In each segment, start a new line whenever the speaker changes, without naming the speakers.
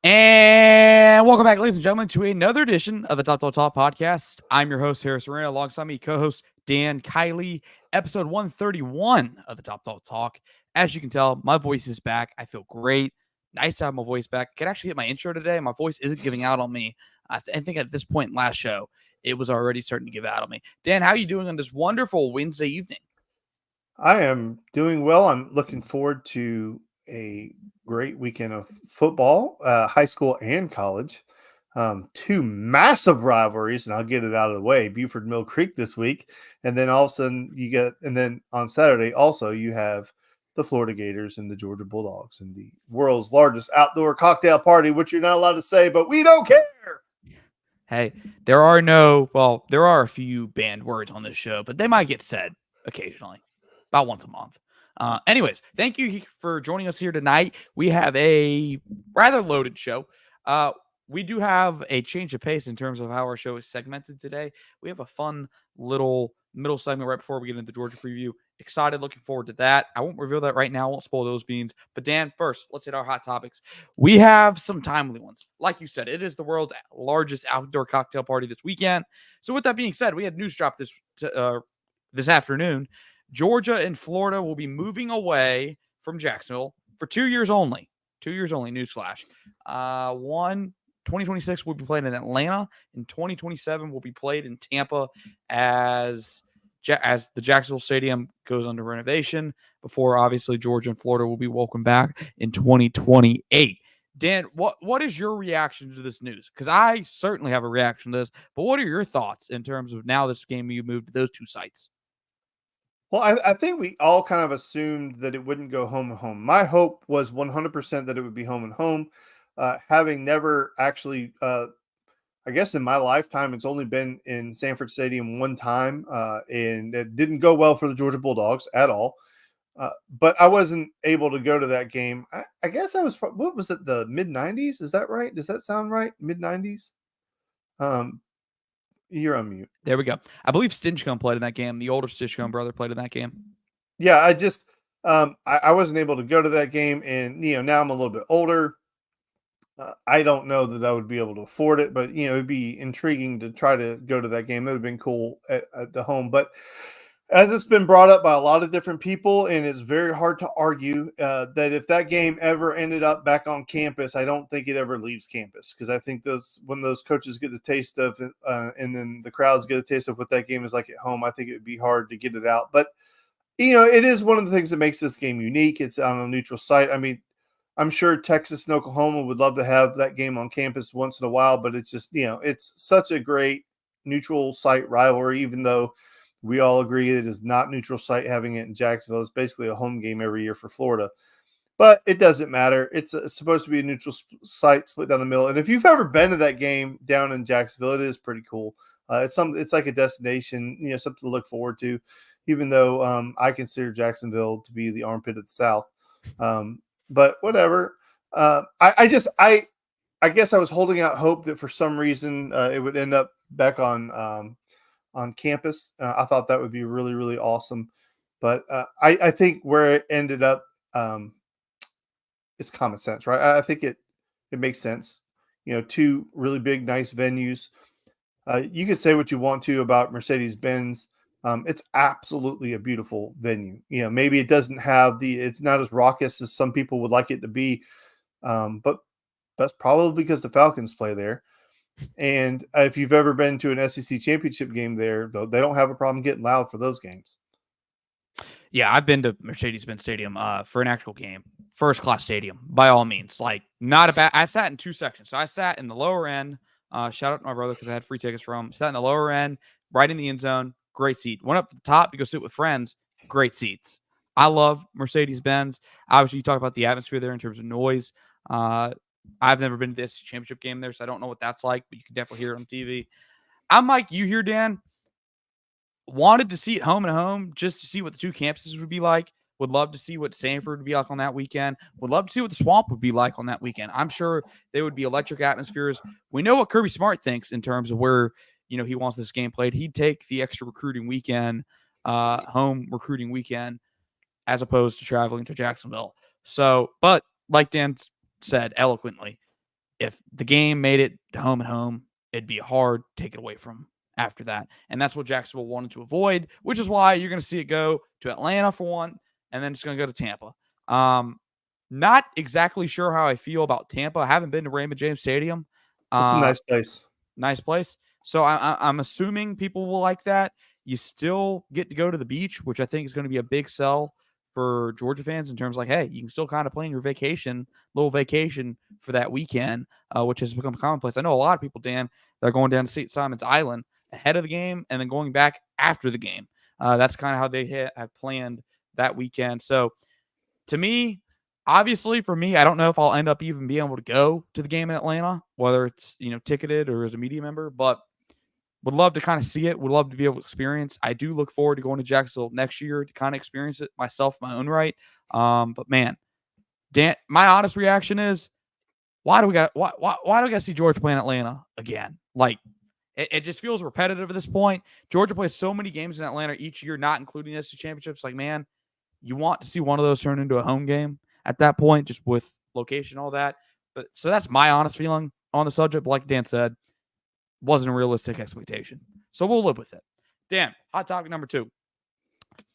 And welcome back, ladies and gentlemen, to another edition of the Top Talk podcast. I'm your host, Harris Arena, alongside me, co-host Dan Kiley, episode 131 of the Top Talk. As you can tell, my voice is back. I feel great. Nice to have my voice back. I could actually hit my intro today. My voice isn't giving out on me. I think at this point in last show, it was already starting to give out on me. Dan, how are you doing on this wonderful Wednesday evening?
I am doing well. I'm looking forward to a great weekend of football, high school and college. Two massive rivalries, and I'll get it out of the way. Buford Mill Creek this week, and then all of a sudden and then on Saturday also you have the Florida Gators and the Georgia Bulldogs and the world's largest outdoor cocktail party, which you're not allowed to say, but we don't care.
Hey, there are a few banned words on this show, but they might get said occasionally, about once a month. Anyways, thank you for joining us here tonight. We have a rather loaded show. We do have a change of pace in terms of how our show is segmented today. We have a fun little middle segment right before we get into the Georgia preview. Excited, looking forward to that. I won't reveal that right now. I won't spoil those beans. But Dan, first, let's hit our hot topics. We have some timely ones. Like you said, it is the world's largest outdoor cocktail party this weekend. So with that being said, we had news drop this afternoon. Georgia and Florida will be moving away from Jacksonville for 2 years only. 2 years only, newsflash. 2026 will be played in Atlanta, and 2027 will be played in Tampa as the Jacksonville Stadium goes under renovation before obviously Georgia and Florida will be welcome back in 2028. Dan, what is your reaction to this news? Because I certainly have a reaction to this, but what are your thoughts in terms of now this game you moved to those two sites?
Well, I think we all kind of assumed that it wouldn't go home and home. My hope was 100% that it would be home and home. Having never actually, I guess in my lifetime, it's only been in Sanford Stadium one time, and it didn't go well for the Georgia Bulldogs at all. But I wasn't able to go to that game. I guess I was, what was it, the mid 90s? Is that right? Does that sound right? Mid 90s? You're on mute.
There we go. I believe Stinchcombe played in that game. The older Stinchcombe brother played in that game.
Yeah, I wasn't able to go to that game, and now I'm a little bit older. I don't know that I would be able to afford it, but it'd be intriguing to try to go to that game. That would have been cool at the home. But as it's been brought up by a lot of different people, and it's very hard to argue that if that game ever ended up back on campus, I don't think it ever leaves campus, because I think when those coaches get a taste of it, and then the crowds get a taste of what that game is like at home, I think it would be hard to get it out. But it is one of the things that makes this game unique. It's on a neutral site. I mean, I'm sure Texas and Oklahoma would love to have that game on campus once in a while, but it's just, it's such a great neutral site rivalry, even though we all agree it is not neutral site having it in Jacksonville. It's basically a home game every year for Florida. But it doesn't matter. It's supposed to be a neutral site split down the middle. And if you've ever been to that game down in Jacksonville, it is pretty cool. It's like a destination, something to look forward to, even though I consider Jacksonville to be the armpit of the South. But whatever. I guess I was holding out hope that for some reason it would end up back on campus. I thought that would be really, really awesome. But I think where it ended up, it's common sense, right? I think it makes sense. Two really big, nice venues. You could say what you want to about Mercedes-Benz. It's absolutely a beautiful venue. Maybe it doesn't have it's not as raucous as some people would like it to be. But that's probably because the Falcons play there. And if you've ever been to an SEC championship game there, though, they don't have a problem getting loud for those games.
Yeah, I've been to Mercedes-Benz Stadium for an actual game. First class stadium, by all means. Like, not a bad. I sat in two sections. So I sat in the lower end. Shout out to my brother because I had free tickets from him. Sat in the lower end, right in the end zone. Great seat. Went up to the top to go sit with friends. Great seats. I love Mercedes-Benz. Obviously, you talk about the atmosphere there in terms of noise. I've never been to this championship game there, so I don't know what that's like, but you can definitely hear it on TV. I'm like you here, Dan. Wanted to see it home and home just to see what the two campuses would be like. Would love to see what Sanford would be like on that weekend. Would love to see what the Swamp would be like on that weekend. I'm sure they would be electric atmospheres. We know what Kirby Smart thinks in terms of where he wants this game played. He'd take the extra recruiting weekend, home recruiting weekend, as opposed to traveling to Jacksonville. So, but like Dan said eloquently, if the game made it home and home, it'd be hard to take it away from 'em after that. And that's what Jacksonville wanted to avoid, which is why you're going to see it go to Atlanta for one, and then it's going to go to Tampa. Not exactly sure how I feel about Tampa. I haven't been to Raymond James Stadium.
It's a
Uh,
nice place.
Nice place. So I'm assuming people will like that. You still get to go to the beach, which I think is going to be a big sell for Georgia fans in terms of like, hey, you can still kind of plan your little vacation for that weekend, which has become commonplace. I know a lot of people, Dan, that are going down to St. Simon's Island ahead of the game and then going back after the game. That's kind of how they have planned that weekend. So to me, obviously for me, I don't know if I'll end up even being able to go to the game in Atlanta, whether it's, ticketed or as a media member, but would love to kind of see it. Would love to be able to experience. I do look forward to going to Jacksonville next year to kind of experience it myself, my own right. But man, Dan, my honest reaction is, why do we got to see Georgia play in Atlanta again? Like, it just feels repetitive at this point. Georgia plays so many games in Atlanta each year, not including the SEC championships. Like, man, you want to see one of those turn into a home game at that point, just with location, all that. But so that's my honest feeling on the subject. But like Dan said, wasn't a realistic expectation. So we'll live with it. Dan, hot topic number 2.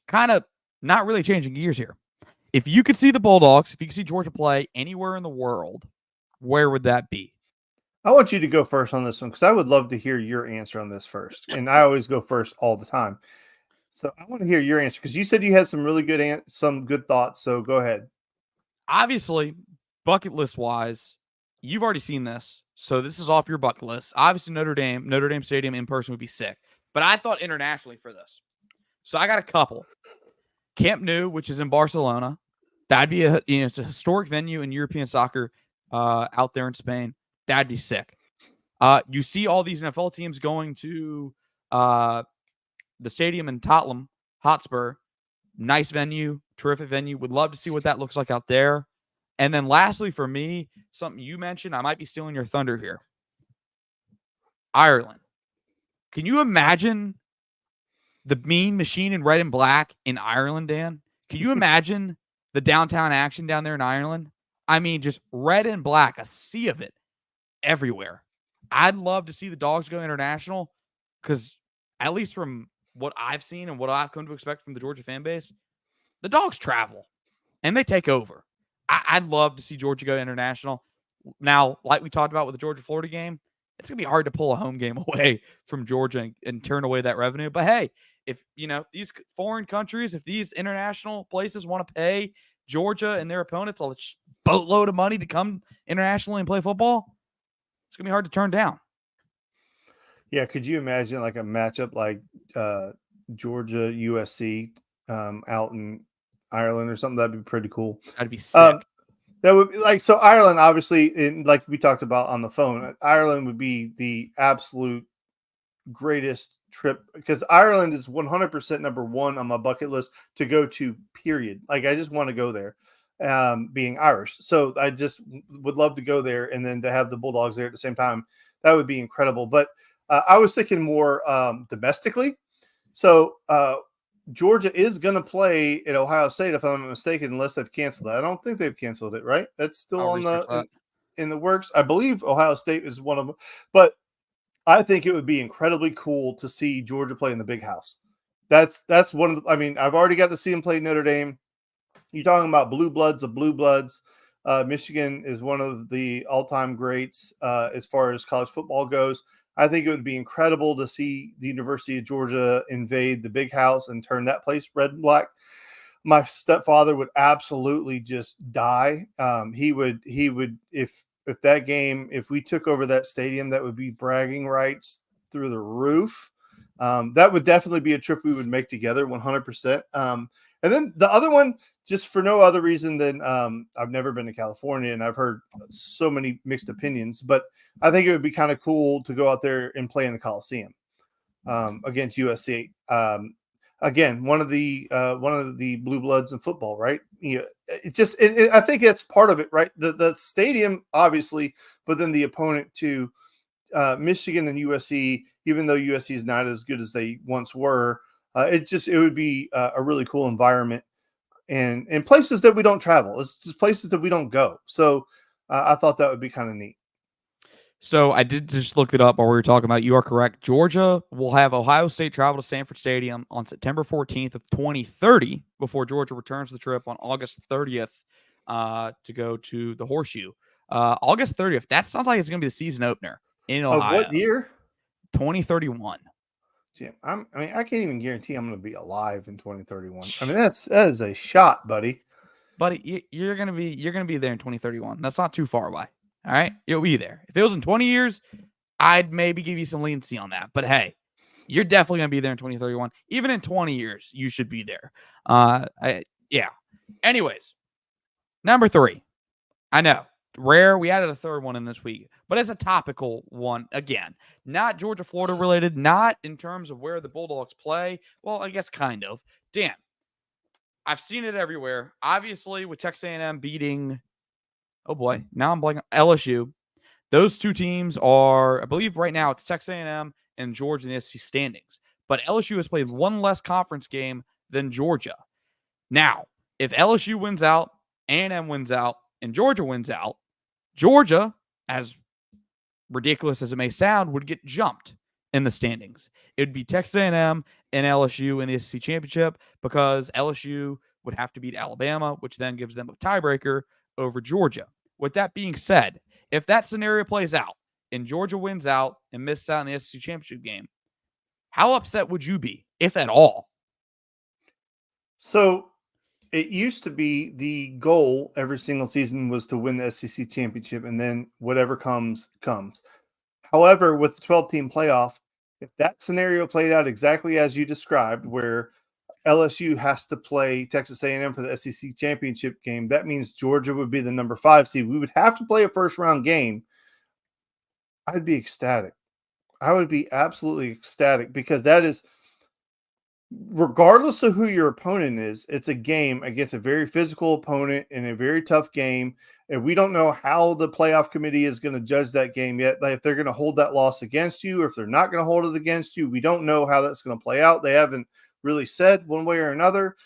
Kind of not really changing gears here. If you could see the Bulldogs, if you could see Georgia play anywhere in the world, where would that be?
I want you to go first on this one because I would love to hear your answer on this first. And I always go first all the time. So I want to hear your answer because you said you had some really good some good thoughts. So go ahead.
Obviously, bucket list wise, you've already seen this. So this is off your bucket list. Obviously, Notre Dame Stadium in person would be sick. But I thought internationally for this. So I got a couple. Camp Nou, which is in Barcelona. That'd be it's a historic venue in European soccer out there in Spain. That'd be sick. You see all these NFL teams going to the stadium in Tottenham Hotspur. Nice venue, terrific venue. Would love to see what that looks like out there. And then lastly, for me, something you mentioned, I might be stealing your thunder here. Ireland. Can you imagine the Mean Machine in red and black in Ireland, Dan? Can you imagine the downtown action down there in Ireland? I mean, just red and black, a sea of it everywhere. I'd love to see the Dogs go international because, at least from what I've seen and what I've come to expect from the Georgia fan base, the Dogs travel and they take over. I'd love to see Georgia go international. Now, like we talked about with the Georgia-Florida game, it's going to be hard to pull a home game away from Georgia and turn away that revenue. But hey, if these foreign countries, if these international places want to pay Georgia and their opponents a boatload of money to come internationally and play football, it's going to be hard to turn down.
Yeah, could you imagine like a matchup like Georgia USC out in Ireland or something? That'd be pretty cool.
That'd be sick.
That would be so Ireland, obviously, like we talked about on the phone, Ireland would be the absolute greatest trip because Ireland is 100% number one on my bucket list to go to, period. Like, I just want to go there, being Irish. So I just would love to go there and then to have the Bulldogs there at the same time. That would be incredible. But I was thinking more domestically. So Georgia is going to play at Ohio State, if I'm not mistaken, unless they've canceled it. I don't think they've canceled it, right? That's still in the works. I believe Ohio State is one of them. But I think it would be incredibly cool to see Georgia play in the Big House. That's one of the, I mean, I've already got to see him play Notre Dame. You're talking about blue bloods of blue bloods. Michigan is one of the all-time greats as far as college football goes. I think it would be incredible to see the University of Georgia invade the Big House and turn that place red and black. My stepfather would absolutely just die. He would if that game, if we took over that stadium, that would be bragging rights through the roof. That would definitely be a trip we would make together, 100%. And then the other one, just for no other reason than I've never been to California and I've heard so many mixed opinions, but I think it would be kind of cool to go out there and play in the Coliseum against USC. Again, one of the blue bloods in football, right? I think it's part of it, right? The stadium, obviously, but then the opponent to Michigan and USC, even though USC is not as good as they once were, it would be a really cool environment and places that we don't travel. It's just places that we don't go. So I thought that would be kind of neat.
So I did just look it up while we were talking about it. You are correct. Georgia will have Ohio State travel to Sanford Stadium on September 14th of 2030 before Georgia returns the trip on August 30th to go to the Horseshoe. August 30th. That sounds like it's going to be the season opener in
Of
Ohio.
what year?
2031.
Jim, I can't even guarantee I'm going to be alive in 2031. I mean, that is a shot, buddy.
Buddy, you're gonna be there in 2031. That's not too far away. All right, you'll be there. If it was in 20 years, I'd maybe give you some leniency on that. But hey, you're definitely gonna be there in 2031. Even in 20 years, you should be there. Yeah. Anyways, number 3. I know, rare. We added a third one in this week, but it's a topical one again. Not Georgia Florida related. Not in terms of where the Bulldogs play. Well, I guess kind of. Dan, I've seen it everywhere. Obviously, with Texas A&M beating, oh boy, now I'm blanking, LSU. Those two teams are, I believe right now it's Texas A&M and Georgia in the SEC standings. But LSU has played one less conference game than Georgia. Now, if LSU wins out, A&M wins out, and Georgia wins out, Georgia, as ridiculous as it may sound, would get jumped in the standings. It would be Texas A&M and LSU in the SEC championship because LSU would have to beat Alabama, which then gives them a tiebreaker over Georgia. With that being said, if that scenario plays out and Georgia wins out and misses out in the SEC championship game, how upset would you be, if at all?
So it used to be the goal every single season was to win the SEC championship, and then whatever comes, comes. However, with the 12-team playoff, if that scenario played out exactly as you described, where LSU has to play Texas A&M for the SEC championship game, that means Georgia would be the number 5 seed. We would have to play a first-round game. I'd be ecstatic. I would be absolutely ecstatic because that is, regardless of who your opponent is, it's a game against a very physical opponent in a very tough game. And we don't know how the playoff committee is going to judge that game yet. Like if they're going to hold that loss against you or if they're not going to hold it against you, we don't know how that's going to play out. They haven't really said one way or another.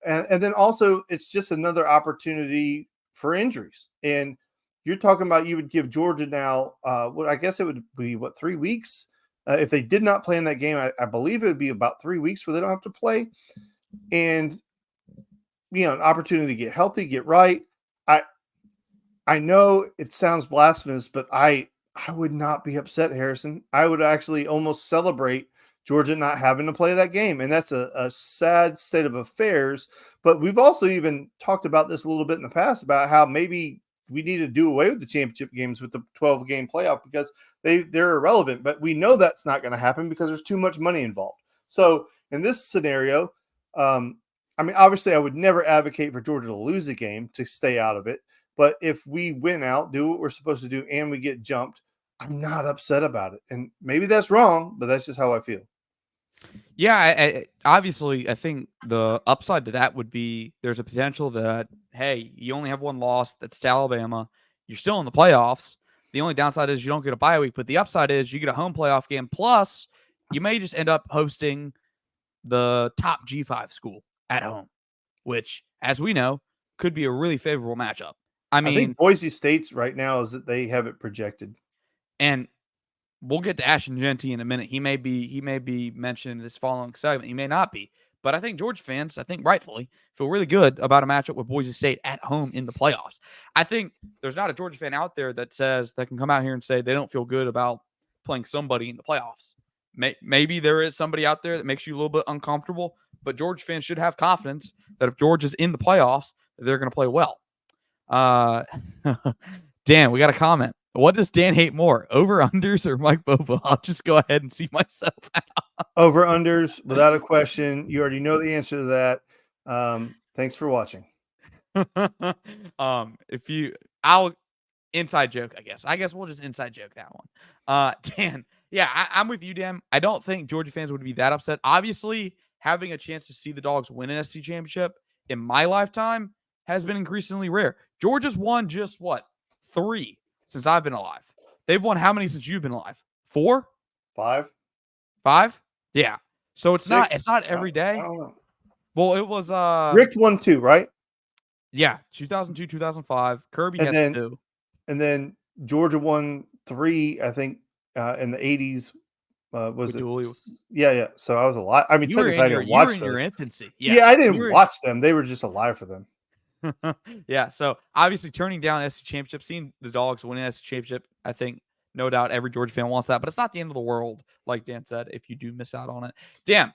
And then also it's just another opportunity for injuries. And you're talking about you would give Georgia now, I guess it would be, 3 weeks? If they did not play in that game, I believe it would be about 3 weeks where they don't have to play. And, an opportunity to get healthy, get right. I know it sounds blasphemous, but I would not be upset, Harrison. I would actually almost celebrate Georgia not having to play that game. And that's a sad state of affairs. But we've also even talked about this a little bit in the past about how maybe we need to do away with the championship games with the 12-game playoff because they're irrelevant. But we know that's not going to happen because there's too much money involved. So in this scenario, obviously I would never advocate for Georgia to lose a game to stay out of it. But if we win out, do what we're supposed to do, and we get jumped, I'm not upset about it. And maybe that's wrong, but that's just how I feel.
Yeah, obviously, I think the upside to that would be there's a potential that, hey, you only have one loss. That's to Alabama. You're still in the playoffs. The only downside is you don't get a bye week, but the upside is you get a home playoff game. Plus, you may just end up hosting the top G5 school at home, which, as we know, could be a really favorable matchup. I think
Boise State's right now is that they have it projected.
And we'll get to Ashton Genty in a minute. He may be mentioned in this following segment. He may not be. But I think Georgia fans, rightfully, feel really good about a matchup with Boise State at home in the playoffs. I think there's not a Georgia fan out there that can come out here and say they don't feel good about playing somebody in the playoffs. Maybe there is somebody out there that makes you a little bit uncomfortable, but Georgia fans should have confidence that if Georgia's in the playoffs, they're going to play well. Dan, we got a comment. What does Dan hate more, over-unders or Mike Bobo? I'll just go ahead and see myself out.
Over-unders, without a question. You already know the answer to that. Thanks for watching.
I'll inside joke, I guess. I guess we'll just inside joke that one. Dan, yeah, I'm with you, Dan. I don't think Georgia fans would be that upset. Obviously, having a chance to see the Dogs win an SC championship in my lifetime has been increasingly rare. Georgia's won just 3 since I've been alive. They've won how many since you've been alive? 4?
5?
5? Yeah. So it's
6?
not every day.
I don't know.
Well, it was
Rick won 2, right?
Yeah, 2002, 2005. Kirby has 2.
And then Georgia won 3, I think, in the 80s. Was
With
it?
Dooley.
Yeah. So I was alive. I mean,
You were
technically,
in
I
your
didn't watch
in your
those.
infancy. Yeah.
Yeah, I
You
didn't
were
watch them. They were just alive for them.
yeah. So obviously turning down SC championship, seeing the Dogs win an SC championship, I think no doubt every Georgia fan wants that, but it's not the end of the world, like Dan said, if you do miss out on it. Dan,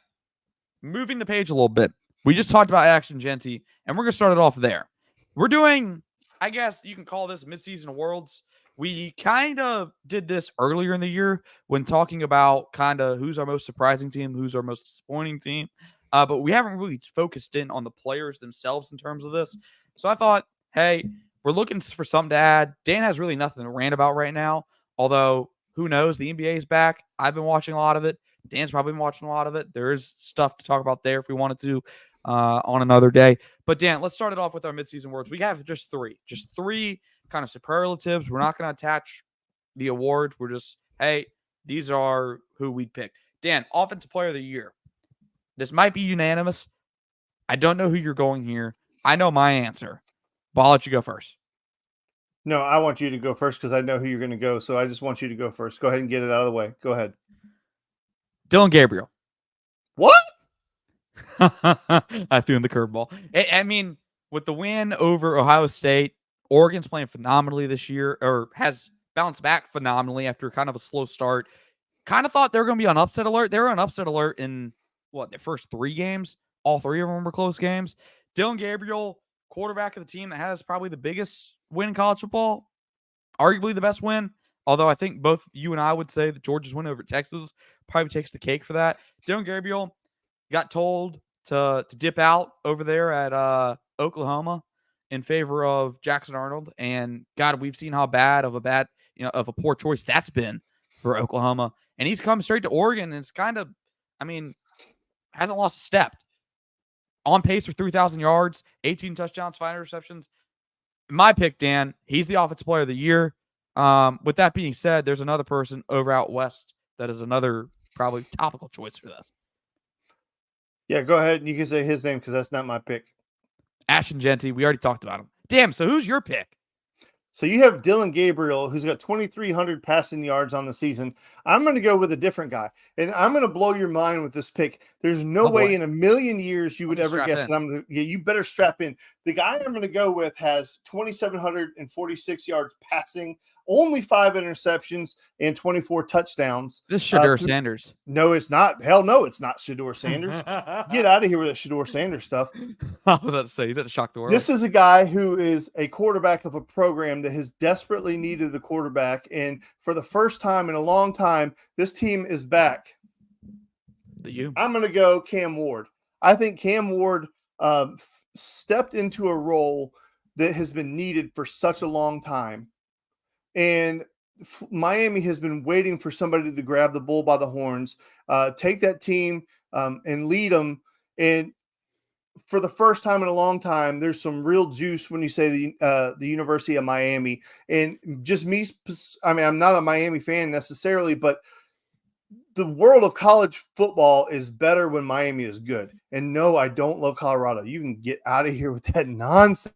moving the page a little bit. We just talked about Action Genty, and we're gonna start it off there. We're doing, I guess you can call this midseason awards. We kind of did this earlier in the year when talking about kind of who's our most surprising team, who's our most disappointing team. But we haven't really focused in on the players themselves in terms of this. So I thought, hey, we're looking for something to add. Dan has really nothing to rant about right now. Although, who knows? The NBA is back. I've been watching a lot of it. Dan's probably been watching a lot of it. There is stuff to talk about there if we wanted to on another day. But Dan, let's start it off with our midseason awards. We have just three kind of superlatives. We're not going to attach the awards. We're just, hey, these are who we'd pick. Dan, Offensive Player of the Year. This might be unanimous. I don't know who you're going here. I know my answer, but I'll let you go first.
No, I want you to go first because I know who you're going to go. So I just want you to go first. Go ahead and get it out of the way. Go ahead.
Dillon Gabriel.
What?
I threw in the curveball. I mean, with the win over Ohio State, Oregon's playing phenomenally this year, or has bounced back phenomenally after kind of a slow start. Kind of thought they were going to be on upset alert. They were on upset alert in their first 3 games. All 3 of them were close games. Dillon Gabriel, quarterback of the team that has probably the biggest win in college football, arguably the best win. Although I think both you and I would say that Georgia's win over Texas probably takes the cake for that. Dillon Gabriel got told to dip out over there at Oklahoma in favor of Jackson Arnold, and God, we've seen how bad of a poor choice that's been for Oklahoma. And he's come straight to Oregon, and it's kind of, I mean, hasn't lost a step. On pace for 3,000 yards, 18 touchdowns, 5 interceptions. My pick, Dan, he's the Offensive Player of the Year. With that being said, there's another person over out west that is another probably topical choice for this.
Yeah, go ahead and you can say his name because that's not my pick.
Ashton Genty, we already talked about him. Damn, so who's your pick?
So you have Dillon Gabriel, who's got 2,300 passing yards on the season. I'm going to go with a different guy, and I'm going to blow your mind with this pick. There's no way in a million years you would ever guess that. You better strap in. The guy I'm going to go with has 2,746 yards passing, only 5 interceptions, and 24 touchdowns.
This is Shedeur Sanders.
No, it's not. Hell no, it's not Shedeur Sanders. Get out of here with that Shedeur Sanders stuff.
I was about to say, he's going to shock the world.
This is a guy who is a quarterback of a program that has desperately needed the quarterback. And for the first time in a long time, this team is back. I'm going to go Cam Ward. I think Cam Ward stepped into a role that has been needed for such a long time. And Miami has been waiting for somebody to grab the bull by the horns, take that team and lead them. And for the first time in a long time, there's some real juice when you say the University of Miami. And just me, I mean, I'm not a Miami fan necessarily, but the world of college football is better when Miami is good. And no, I don't love Colorado. You can get out of here with that nonsense.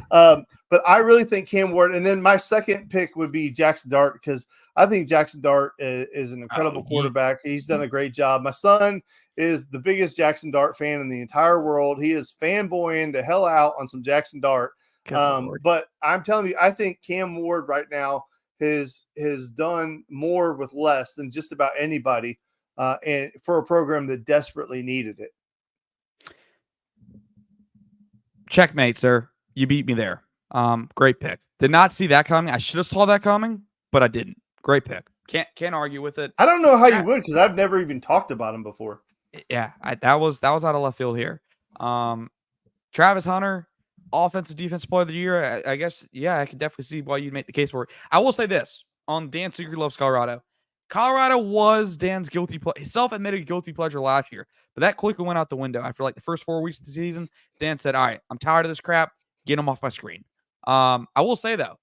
But I really think Cam Ward. And then my second pick would be Jackson Dart, because I think Jackson Dart is an incredible quarterback. He's done a great job. My son is the biggest Jackson Dart fan in the entire world. He is fanboying the hell out on some Jackson Dart. But I'm telling you, I think Cam Ward right now has done more with less than just about anybody, and for a program that desperately needed it.
Checkmate, sir. You beat me there. Great pick. Did not see that coming. I should have saw that coming, but I didn't. Great pick. Can't argue with it.
I don't know how you would, because I've never even talked about him before.
Yeah, that was out of left field here. Travis Hunter, offensive defensive player of the year. I guess, yeah, I can definitely see why you'd make the case for it. I will say this on Dan Seeger Loves Colorado. Colorado was Dan's self-admitted guilty pleasure last year, but that quickly went out the window after like the first 4 weeks of the season. Dan said, "All right, I'm tired of this crap. Get them off my screen." I will say though,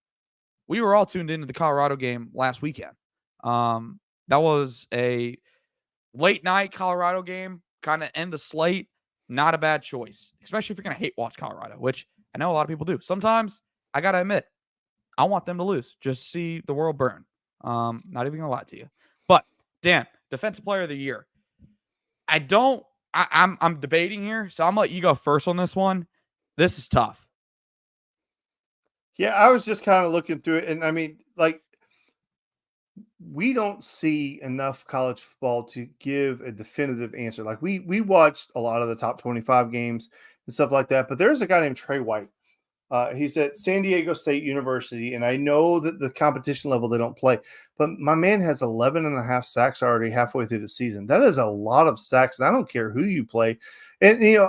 we were all tuned into the Colorado game last weekend. That was a late night Colorado game, kind of end the slate. Not a bad choice, especially if you're going to hate watch Colorado, which I know a lot of people do. Sometimes I got to admit, I want them to lose, just see the world burn. Not even gonna lie to you. But Dan, defensive player of the year. I'm debating here, so I'm gonna let you go first on this one. This is tough.
Yeah, I was just kind of looking through it, and I mean, like, we don't see enough college football to give a definitive answer. Like we watched a lot of the top 25 games and stuff like that, but there's a guy named Trey White. He's at San Diego State University, and I know that the competition level they don't play, but my man has 11 and a half sacks already halfway through the season. That is a lot of sacks, and I don't care who you play. And,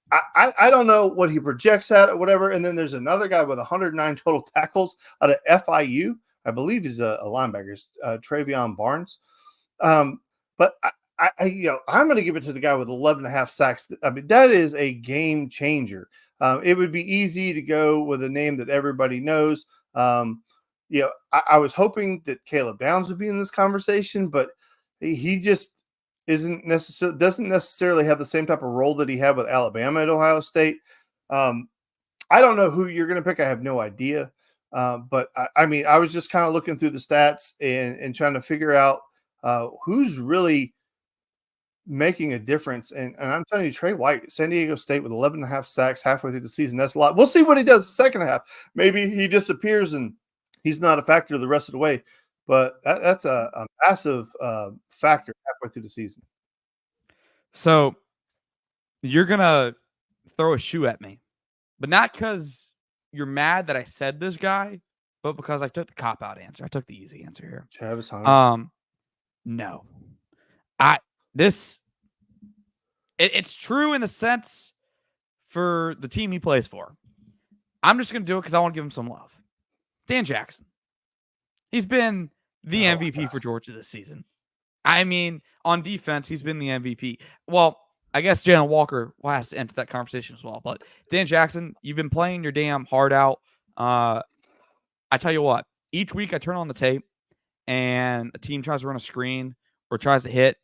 I don't know what he projects at or whatever. And then there's another guy with 109 total tackles out of FIU. I believe he's a linebacker, Travion Barnes. But I'm going to give it to the guy with 11 and a half sacks. I mean, that is a game changer. It would be easy to go with a name that everybody knows. I was hoping that Caleb Downs would be in this conversation, but he just doesn't necessarily have the same type of role that he had with Alabama at Ohio State. I don't know who you're going to pick. I have no idea. But I mean, I was just kind of looking through the stats and trying to figure out who's really making a difference. And I'm telling you, Trey White, San Diego State with 11 and a half sacks halfway through the season. That's a lot. We'll see what he does the second half. Maybe he disappears and he's not a factor the rest of the way. But that's a massive factor halfway through the season.
So you're going to throw a shoe at me, but not because you're mad that I said this guy, but because I took the cop-out answer. I took the easy answer here.
Travis Hunter.
No. It's true in the sense for the team he plays for. I'm just going to do it because I want to give him some love. Dan Jackson. He's been the MVP for Georgia this season. I mean, on defense, he's been the MVP. Well, I guess Jalen Walker has to enter that conversation as well. But Dan Jackson, you've been playing your damn heart out. I tell you what, each week I turn on the tape and a team tries to run a screen or tries to hit,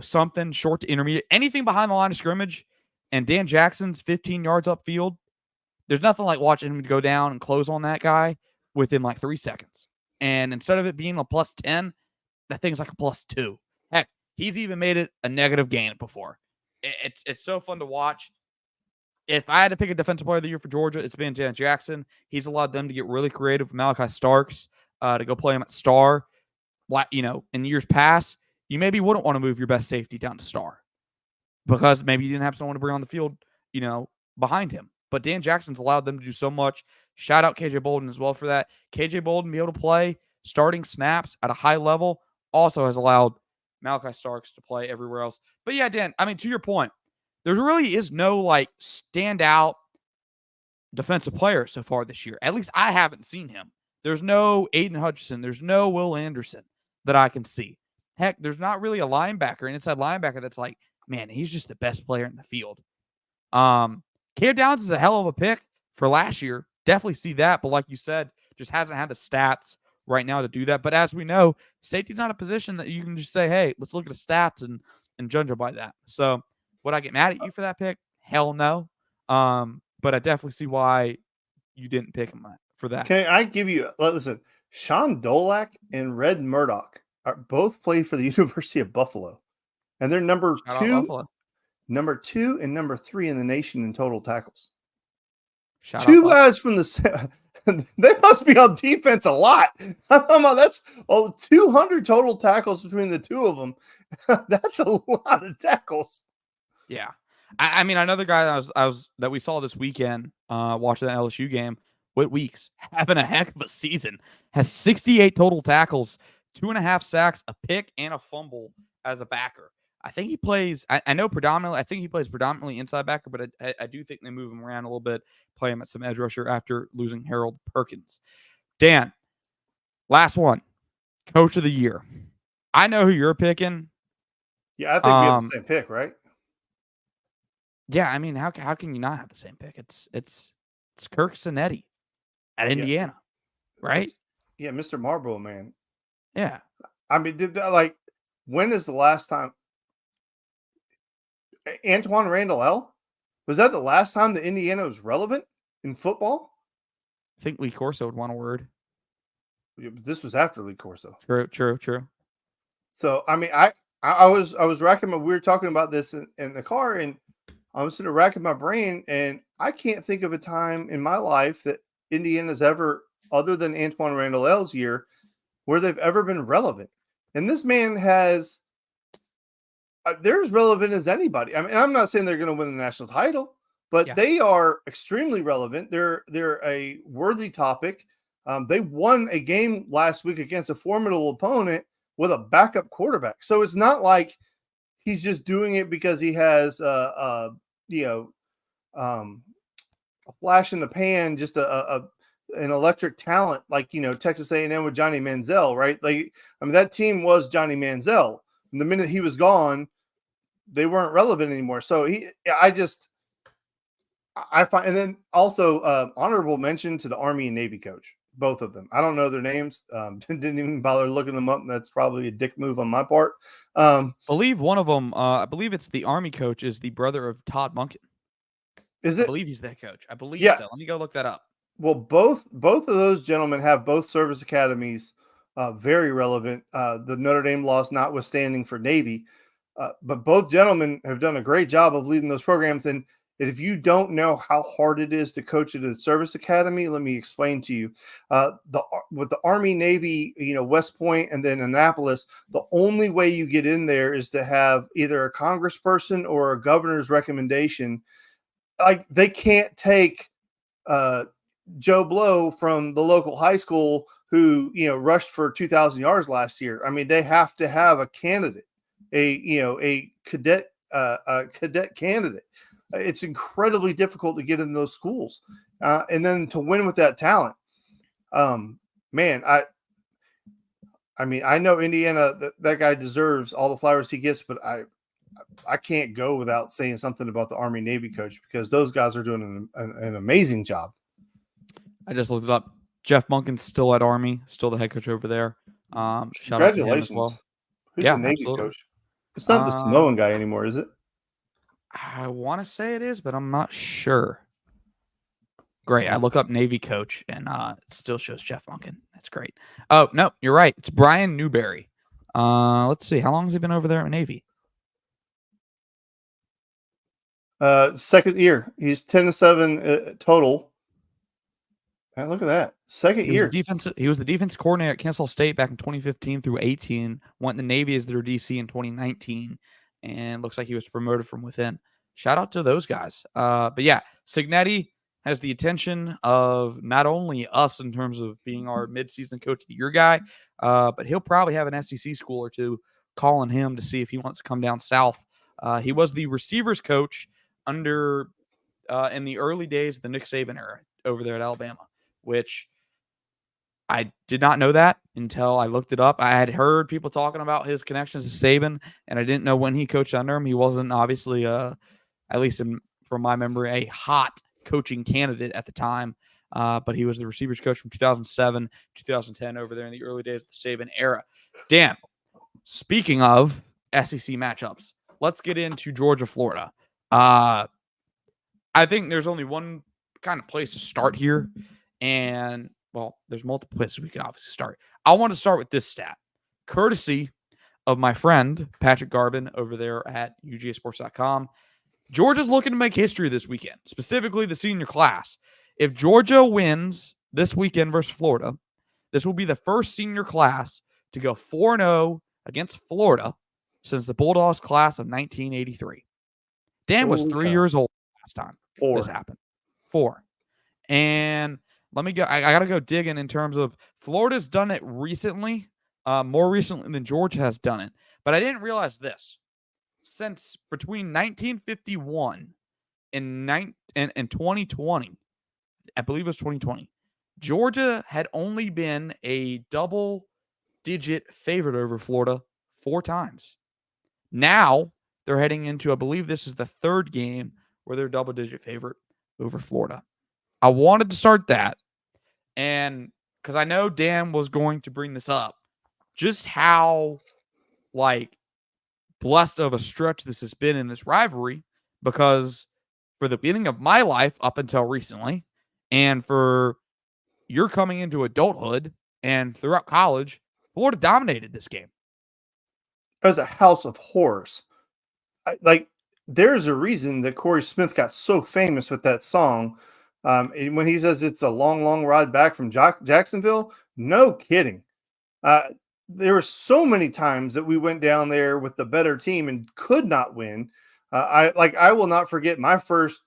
something short to intermediate, anything behind the line of scrimmage, and Dan Jackson's 15 yards upfield, there's nothing like watching him go down and close on that guy within like 3 seconds. And instead of it being a plus 10, that thing's like a plus 2. Heck, he's even made it a negative gain before. It's so fun to watch. If I had to pick a defensive player of the year for Georgia, it's been Dan Jackson. He's allowed them to get really creative with Malachi Starks to go play him at star. In years past, you maybe wouldn't want to move your best safety down to star because maybe you didn't have someone to bring on the field, behind him. But Dan Jackson's allowed them to do so much. Shout out KJ Bolden as well for that. KJ Bolden be able to play starting snaps at a high level also has allowed Malachi Starks to play everywhere else. But yeah, Dan, I mean, to your point, there really is no standout defensive player so far this year. At least I haven't seen him. There's no Aiden Hutchinson. There's no Will Anderson that I can see. Heck, there's not really a linebacker, an inside linebacker that's like, man, he's just the best player in the field. Caleb Downs is a hell of a pick for last year. Definitely see that. But like you said, just hasn't had the stats right now to do that. But as we know, safety's not a position that you can just say, hey, let's look at the stats and judge it by that. So would I get mad at you for that pick? Hell no. But I definitely see why you didn't pick him for that.
Can I give you listen? Sean Dolak and Red Murdoch both play for the University of Buffalo, and they're number 2 and number 3 in the nation in total tackles. Two guys from the they must be on defense a lot. That's 200 total tackles between the two of them. That's a lot of tackles.
Yeah. I mean, another guy that we saw this weekend watching that LSU game, Whit Weeks, having a heck of a season, has 68 total tackles, 2.5 sacks, a pick, and a fumble as a backer. I think he plays, I know predominantly, I think he plays predominantly inside backer, but I do think they move him around a little bit, play him at some edge rusher after losing Harold Perkins. Dan, last one, coach of the year. I know who you're picking.
Yeah, I think we have the same pick, right?
Yeah, I mean, how can you not have the same pick? It's Kirk Cinetti at Indiana, right?
Yeah, Mr. Marlboro, man.
Yeah.
I mean, when is the last time Antoine Randall L? Was that the last time that Indiana was relevant in football?
I think Lee Corso would want a word.
This was after Lee Corso.
True.
So I mean, I was racking my. We were talking about this in the car, and I was sort of racking my brain, and I can't think of a time in my life that Indiana's ever, other than Antoine Randall L's year, where they've ever been relevant. And this man has, they're as relevant as anybody. I mean, I'm not saying they're going to win the national title, but they are extremely relevant. They're a worthy topic. They won a game last week against a formidable opponent with a backup quarterback. So it's not like he's just doing it because he has a flash in the pan, just an electric talent like Texas A&M with Johnny Manziel, right? Like, I mean, that team was Johnny Manziel. And the minute he was gone, they weren't relevant anymore. So I find, and then also honorable mention to the Army and Navy coach, both of them. I don't know their names. Didn't even bother looking them up. That's probably a dick move on my part.
I believe one of them, I believe it's the Army coach, is the brother of Todd Monken.
Is it?
I believe he's that coach. I believe so. Let me go look that up.
Well, both of those gentlemen have both service academies, very relevant. The Notre Dame loss notwithstanding for Navy, but both gentlemen have done a great job of leading those programs. And if you don't know how hard it is to coach at a service academy, let me explain to you. With the Army, Navy, West Point, and then Annapolis, the only way you get in there is to have either a congressperson or a governor's recommendation. Like, they can't take Joe Blow from the local high school who rushed for 2,000 yards last year. I mean, they have to have a candidate, a cadet candidate. It's incredibly difficult to get in those schools, and then to win with that talent. Man, I mean, I know Indiana, that guy deserves all the flowers he gets, but I can't go without saying something about the Army Navy coach, because those guys are doing an amazing job.
I just looked it up. Jeff Monken's still at Army, still the head coach over there. Shout out to him as well.
Who's the Navy coach? It's not the Samoan guy anymore, is it?
I want to say it is, but I'm not sure. Great. I look up Navy coach, and it still shows Jeff Monken. That's great. Oh, no, you're right. It's Brian Newberry. Let's see. How long has he been over there at Navy?
Second year. He's 10-7 total. Man, look at that. Second year.
He was the defense coordinator at Kansas State back in 2015 through 18. Went in the Navy as their DC in 2019. And looks like he was promoted from within. Shout out to those guys. But yeah, Cignetti has the attention of not only us in terms of being our midseason coach of the year guy, but he'll probably have an SEC school or two calling him to see if he wants to come down south. He was the receivers coach in the early days of the Nick Saban era over there at Alabama, which I did not know that until I looked it up. I had heard people talking about his connections to Saban, and I didn't know when he coached under him. He wasn't obviously, at least from my memory, a hot coaching candidate at the time, but he was the receivers coach from 2007, 2010 over there in the early days of the Saban era. Dan, speaking of SEC matchups, let's get into Georgia, Florida. I think there's only one kind of place to start here, and well, there's multiple places we can obviously start. I want to start with this stat, courtesy of my friend Patrick Garbin over there at UGAsports.com. Georgia's looking to make history this weekend, specifically the senior class. If Georgia wins this weekend versus Florida, this will be the first senior class to go 4-0 against Florida since the Bulldogs class of 1983. Dan was 3 years old last time this happened. 4. And let me go. I got to go digging in terms of Florida's done it recently, more recently than Georgia has done it. But I didn't realize this. Since between 1951 and 2020, I believe it was 2020, Georgia had only been a double-digit favorite over Florida 4 times. Now they're heading into, I believe this is the 3rd game where they're double-digit favorite over Florida. I wanted to start that, and because I know Dan was going to bring this up, just how, blessed of a stretch this has been in this rivalry, because for the beginning of my life up until recently, and for you're coming into adulthood And throughout college, Florida dominated this game.
It was a house of horrors. Like, there's a reason that Corey Smith got so famous with that song. And when he says it's a long, long ride back from Jacksonville, no kidding. Uh, there were so many times that we went down there with the better team and could not win. I will not forget my first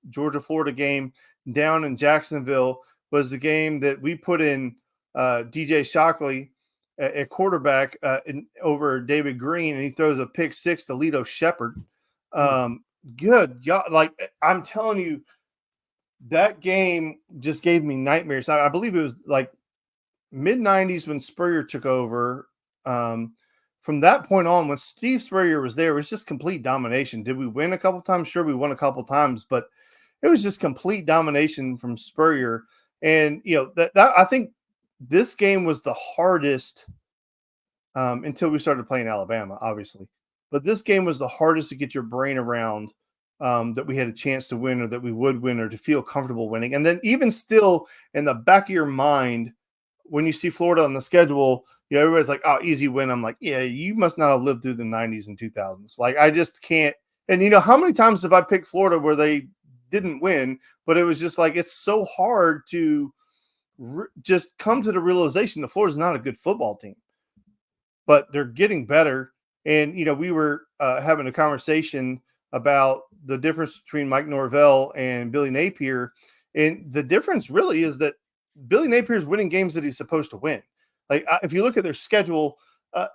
Georgia Florida game down in Jacksonville was the game that we put in DJ Shockley at quarterback over David Green, and he throws a pick six to Lito Shepard. Good God, like I'm telling you, that game just gave me nightmares. I believe it was like mid 90s when Spurrier took over. From that point on, when Steve Spurrier was there, it was just complete domination. Did we win a couple times? Sure, we won a couple times, but it was just complete domination from Spurrier. And that I think this game was the hardest until we started playing Alabama, obviously. But this game was the hardest to get your brain around, that we had a chance to win, or that we would win, or to feel comfortable winning. And then even still in the back of your mind, when you see Florida on the schedule, everybody's like, oh, easy win. I'm like, yeah, you must not have lived through the 90s and 2000s. Like, I just can't. And how many times have I picked Florida where they didn't win, but it was just like, it's so hard to just come to the realization that Florida's not a good football team, but they're getting better. And, we were having a conversation about the difference between Mike Norvell and Billy Napier. And the difference really is that Billy Napier is winning games that he's supposed to win. Like, if you look at their schedule,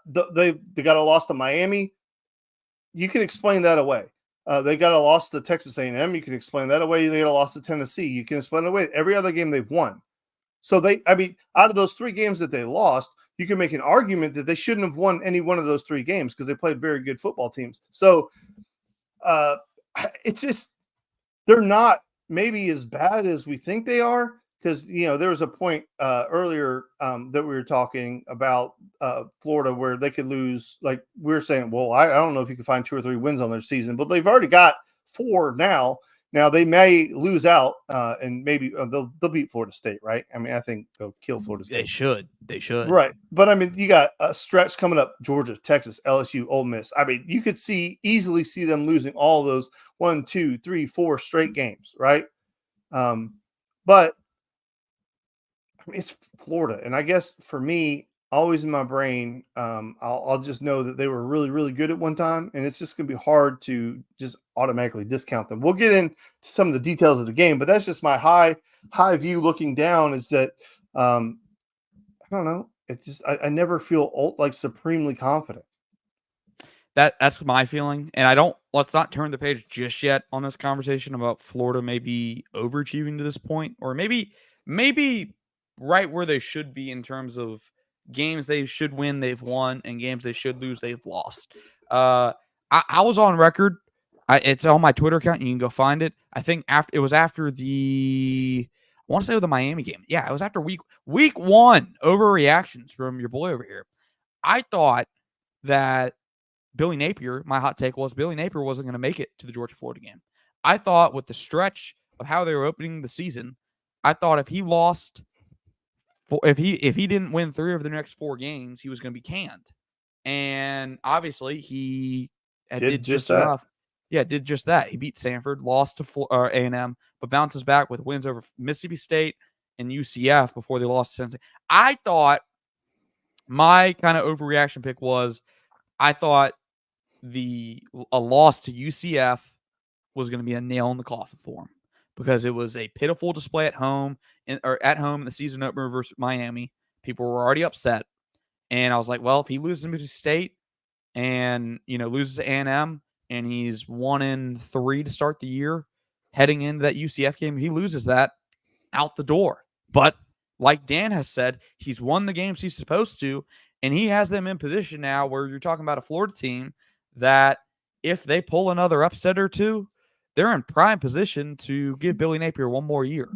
they got a loss to Miami. You can explain that away. They got a loss to Texas A&M. You can explain that away. They got a loss to Tennessee. You can explain it away. Every other game they've won. So out of those 3 games that they lost, you can make an argument that they shouldn't have won any one of those 3 games because they played very good football teams. So it's just, they're not maybe as bad as we think they are. Because, there was a point earlier that we were talking about Florida where they could lose. Like, we were saying, well, I don't know if you can find 2 or 3 wins on their season, but they've already got 4 now. Now, they may lose out and maybe they'll beat Florida State, right? I mean, I think they'll kill Florida State.
They should.
Right. But, I mean, you got a stretch coming up: Georgia, Texas, LSU, Ole Miss. I mean, you could easily see them losing all those 1, 2, 3, 4 straight games, right? But it's Florida. And I guess for me, always in my brain, I'll just know that they were really, really good at one time. And it's just going to be hard to just automatically discount them. We'll get into some of the details of the game, but that's just my high view looking down, is that, I don't know. It's just, I never feel like supremely confident.
That's my feeling. And let's not turn the page just yet on this conversation about Florida maybe overachieving to this point, or maybe right where they should be in terms of games they should win, they've won, and games they should lose, they've lost. I was on record. It's on my Twitter account. You can go find it. I think after the, I want to say with the Miami game. Yeah, it was after week 1 overreactions from your boy over here. I thought that Billy Napier, my hot take was Billy Napier wasn't going to make it to the Georgia-Florida game. I thought with the stretch of how they were opening the season, I thought if he didn't win 3 of the next 4 games, he was going to be canned. And obviously he did just enough. Yeah, did just that. He beat Stanford, lost to A&M, but bounces back with wins over Mississippi State and UCF before they lost to Tennessee. I thought my kind of overreaction pick was, I thought a loss to UCF was going to be a nail in the coffin for him, because it was a pitiful display at home in the season opener versus Miami. People were already upset. And I was like, well, if he loses to Mississippi State and, loses to A&M and he's 1-3 to start the year, heading into that UCF game, he loses that, out the door. But like Dan has said, he's won the games he's supposed to, and he has them in position now where you're talking about a Florida team that if they pull another upset or 2, they're in prime position to give Billy Napier 1 more year,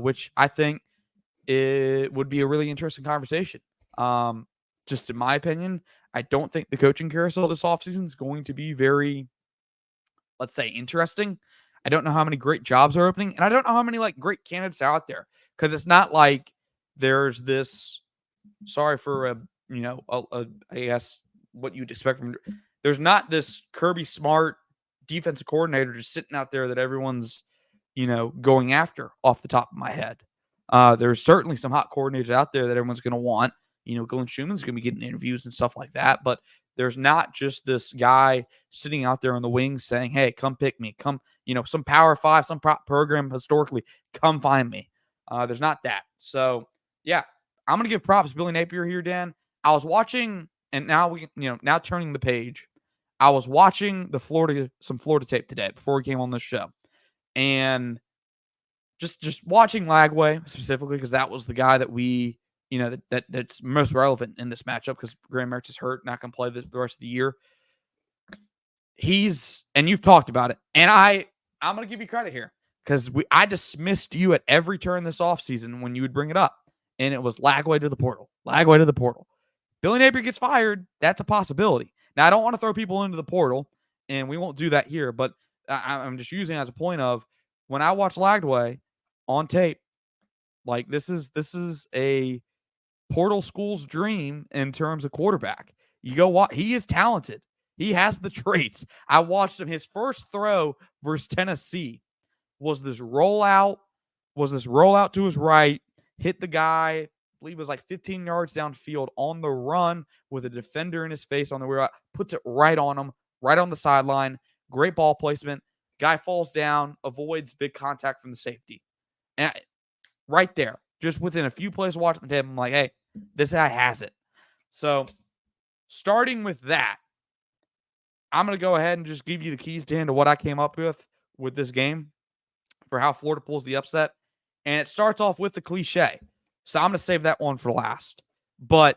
which I think it would be a really interesting conversation. Just in my opinion, I don't think the coaching carousel this offseason is going to be very, let's say, interesting. I don't know how many great jobs are opening, and I don't know how many great candidates are out there, because it's not like there's this. Sorry for I guess what you'd expect from. There's not this Kirby Smart defensive coordinator just sitting out there that everyone's going after off the top of my head. There's certainly some hot coordinators out there that everyone's going to want. Glenn Schumann's going to be getting interviews and stuff like that, but there's not just this guy sitting out there on the wings saying, "Hey, come pick me. Come, some Power 5, some prop program historically, come find me." There's not that. So, yeah, I'm going to give props to Billy Napier here, Dan. I was watching, and now now turning the page, I was watching some Florida tape today before we came on this show, and just watching Lagway specifically because that was the guy that we that's most relevant in this matchup because Graham Mertz is hurt, not going to play the rest of the year. And you've talked about it, and I'm going to give you credit here because I dismissed you at every turn this offseason when you would bring it up, and it was Lagway to the portal, Lagway to the portal. Billy Napier gets fired, that's a possibility. Now, I don't want to throw people into the portal, and we won't do that here, but I'm just using it as a point of when I watch Lagway on tape, like this is a portal school's dream in terms of quarterback. You go watch, he is talented. He has the traits. I watched him. His first throw versus Tennessee was this rollout to his right, hit the guy, I believe it was like 15 yards downfield on the run with a defender in his face on the way out, puts it right on him, right on the sideline. Great ball placement. Guy falls down, avoids big contact from the safety. And right there, just within a few plays watching the tape, I'm like, hey, this guy has it. So starting with that, I'm going to go ahead and just give you the keys, Dan, to what I came up with this game for how Florida pulls the upset. And it starts off with the cliche. So I'm going to save that one for last. But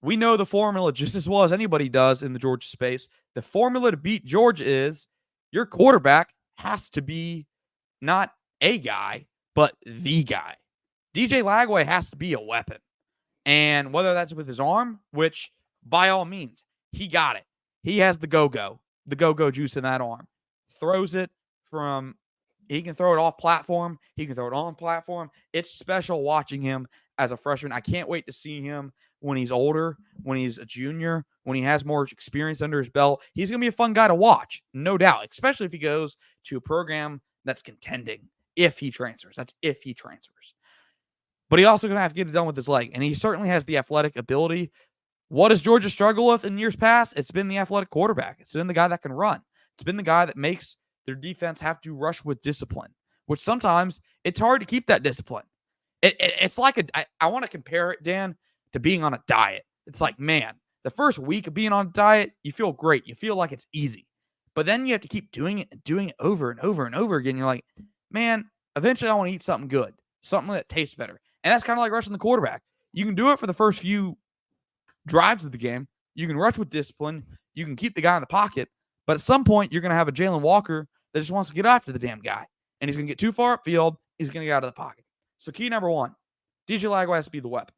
we know the formula just as well as anybody does in the Georgia space. The formula to beat Georgia is your quarterback has to be not a guy, but the guy. DJ Lagway has to be a weapon. And whether that's with his arm, which by all means, he got it. He has the go-go juice in that arm. Throws it he can throw it off platform. He can throw it on platform. It's special watching him as a freshman. I can't wait to see him when he's older, when he's a junior, when he has more experience under his belt. He's going to be a fun guy to watch, no doubt, especially if he goes to a program that's contending, if he transfers. That's if he transfers. But he also going to have to get it done with his leg, and he certainly has the athletic ability. What does Georgia struggle with in years past? It's been the athletic quarterback. It's been the guy that can run. It's been the guy that makes their defense have to rush with discipline, which sometimes it's hard to keep that discipline. It's like I want to compare it, Dan, to being on a diet. It's like, man, the first week of being on a diet, you feel great. You feel like it's easy. But then you have to keep doing it and doing it over and over and over again. You're like, man, eventually I want to eat something good, something that tastes better. And that's kind of like rushing the quarterback. You can do it for the first few drives of the game. You can rush with discipline. You can keep the guy in the pocket. But at some point, you're going to have a Jalen Walker that just wants to get after the damn guy. And he's going to get too far upfield. He's going to get out of the pocket. So key number one, DJ Lagway has to be the weapon.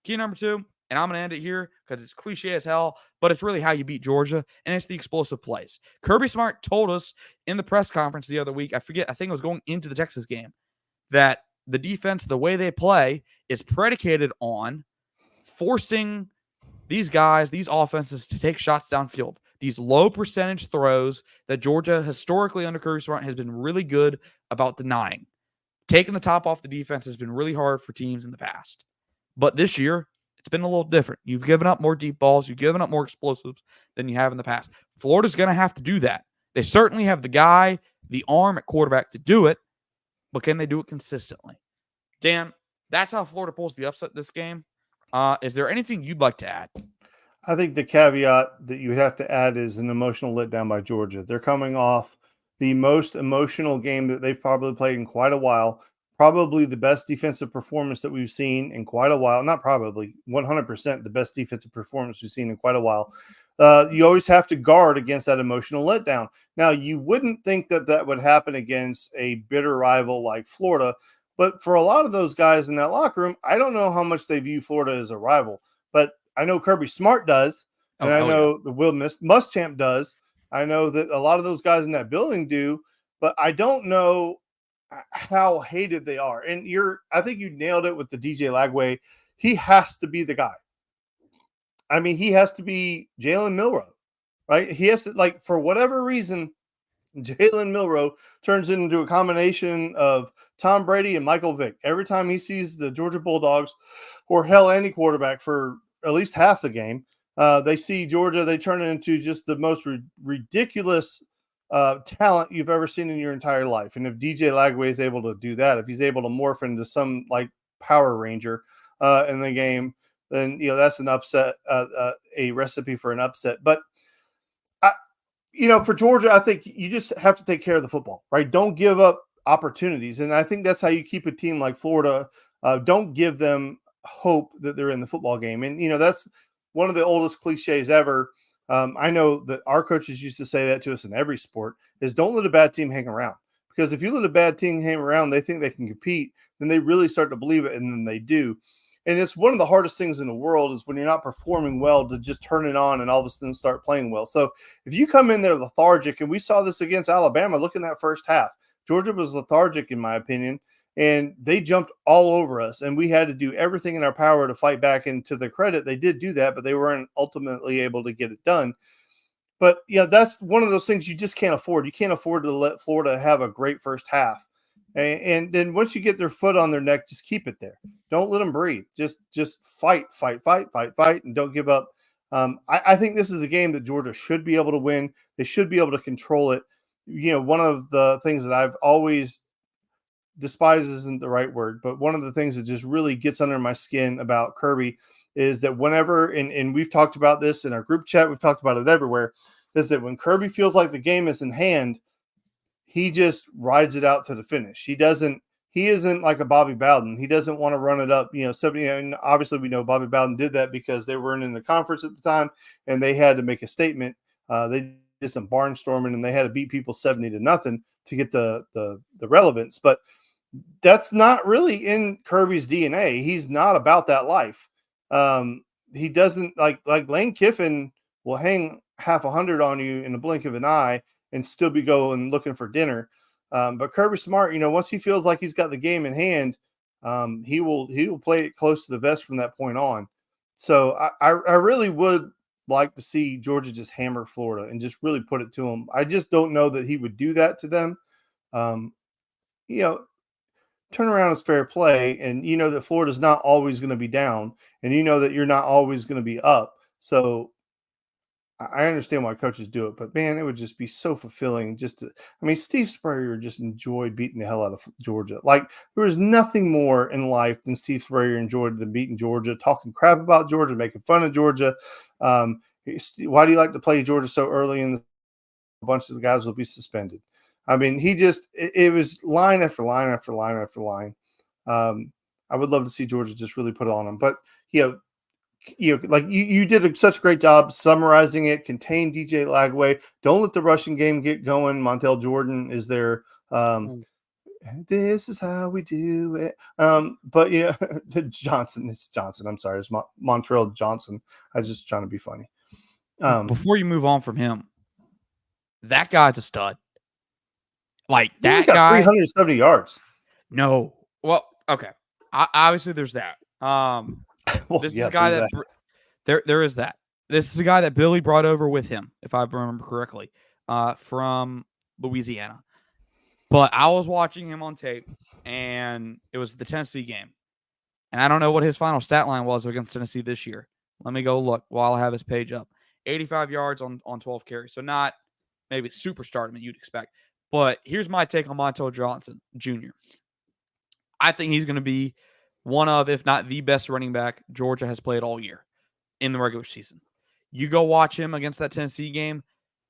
Key number two, and I'm going to end it here because it's cliche as hell, but it's really how you beat Georgia, and it's the explosive plays. Kirby Smart told us in the press conference the other week, I think it was going into the Texas game, that the defense, the way they play, is predicated on forcing these guys, these offenses, to take shots downfield. These low percentage throws that Georgia historically under Kirby Smart has been really good about denying. Taking the top off the defense has been really hard for teams in the past. But this year, it's been a little different. You've given up more deep balls. You've given up more explosives than you have in the past. Florida's going to have to do that. They certainly have the guy, the arm at quarterback to do it, but can they do it consistently? Dan, that's how Florida pulls the upset this game. Is there anything you'd like to add?
I think the caveat that you have to add is an emotional letdown by Georgia. They're coming off the most emotional game that they've probably played in quite a while. Probably the best defensive performance that we've seen in quite a while. Not probably, 100% the best defensive performance we've seen in quite a while. You always have to guard against that emotional letdown. Now, you wouldn't think that that would happen against a bitter rival like Florida, but for a lot of those guys in that locker room, I don't know how much they view Florida as a rival, but I know Kirby Smart does, and I know the Will Muschamp does. I know that a lot of those guys in that building do, but I don't know how hated they are. And I think you nailed it with the DJ Lagway. He has to be the guy. I mean, he has to be Jalen Milroe, right? He has to, like, for whatever reason, Jalen Milroe turns into a combination of Tom Brady and Michael Vick. Every time he sees the Georgia Bulldogs, or hell, any quarterback for at least half the game, they see Georgia, they turn it into just the most ridiculous talent you've ever seen in your entire life. And if DJ Lagway is able to do that, if he's able to morph into some like Power Ranger in the game, then that's an upset, a recipe for an upset. But for Georgia, I think you just have to take care of the football, right? Don't give up opportunities. And I think that's how you keep a team like Florida. Don't give them hope that they're in the football game. And, that's one of the oldest cliches ever. I know that our coaches used to say that to us in every sport, is don't let a bad team hang around. Because if you let a bad team hang around, they think they can compete, then they really start to believe it, and then they do. And it's one of the hardest things in the world is when you're not performing well to just turn it on and all of a sudden start playing well. So if you come in there lethargic, and we saw this against Alabama, look in that first half, Georgia was lethargic, in my opinion, and they jumped all over us, and we had to do everything in our power to fight back. And to their credit, they did do that, but they weren't ultimately able to get it done. But that's one of those things you just can't afford. You can't afford to let Florida have a great first half. And then once you get their foot on their neck, just keep it there. Don't let them breathe. Just fight, and don't give up. I think this is a game that Georgia should be able to win. They should be able to control it. One of the things that I've always despised isn't the right word, but one of the things that just really gets under my skin about Kirby is that whenever, and we've talked about this in our group chat, we've talked about it everywhere, is that when Kirby feels like the game is in hand, he just rides it out to the finish. He isn't like a Bobby Bowden. He doesn't want to run it up, 70. And obviously we know Bobby Bowden did that because they weren't in the conference at the time and they had to make a statement. They did some barnstorming and they had to beat people 70-0 to get the relevance. But that's not really in Kirby's DNA. He's not about that life. He doesn't like Lane Kiffin will hang half 100 on you in the blink of an eye and still be going looking for dinner. But Kirby Smart, once he feels like he's got the game in hand, he will play it close to the vest from that point on. So I really would like to see Georgia just hammer Florida and just really put it to them. I just don't know that he would do that to them. Turnaround is fair play, and that Florida's not always going to be down, and that you're not always going to be up. So I understand why coaches do it, but man, it would just be so fulfilling. Steve Spurrier just enjoyed beating the hell out of Georgia. Like there was nothing more in life than Steve Spurrier enjoyed than beating Georgia, talking crap about Georgia, making fun of Georgia. Why do you like to play Georgia so early? And a bunch of the guys will be suspended. I mean, it was line after line after line after line. I would love to see Georgia just really put it on them, but like you did such a great job summarizing it. Contain DJ Lagway. Don't let the rushing game get going. Montel Jordan is there. This is how we do it. But Johnson. It's Johnson. I'm sorry. It's Montrell Johnson. I was just trying to be funny.
Before you move on from him, that guy's a stud. Like that
got
guy,
370 yards.
No, well, okay. Obviously, there's that. This is a guy that there is that. This is a guy that Billy brought over with him, if I remember correctly, from Louisiana. But I was watching him on tape, and it was the Tennessee game. And I don't know what his final stat line was against Tennessee this year. Let me go look while I have his page up. 85 yards on 12 carries. So not maybe superstar that you'd expect. But here's my take on Montel Johnson Jr. I think he's going to be one of, if not the best running back Georgia has played all year in the regular season. You go watch him against that Tennessee game,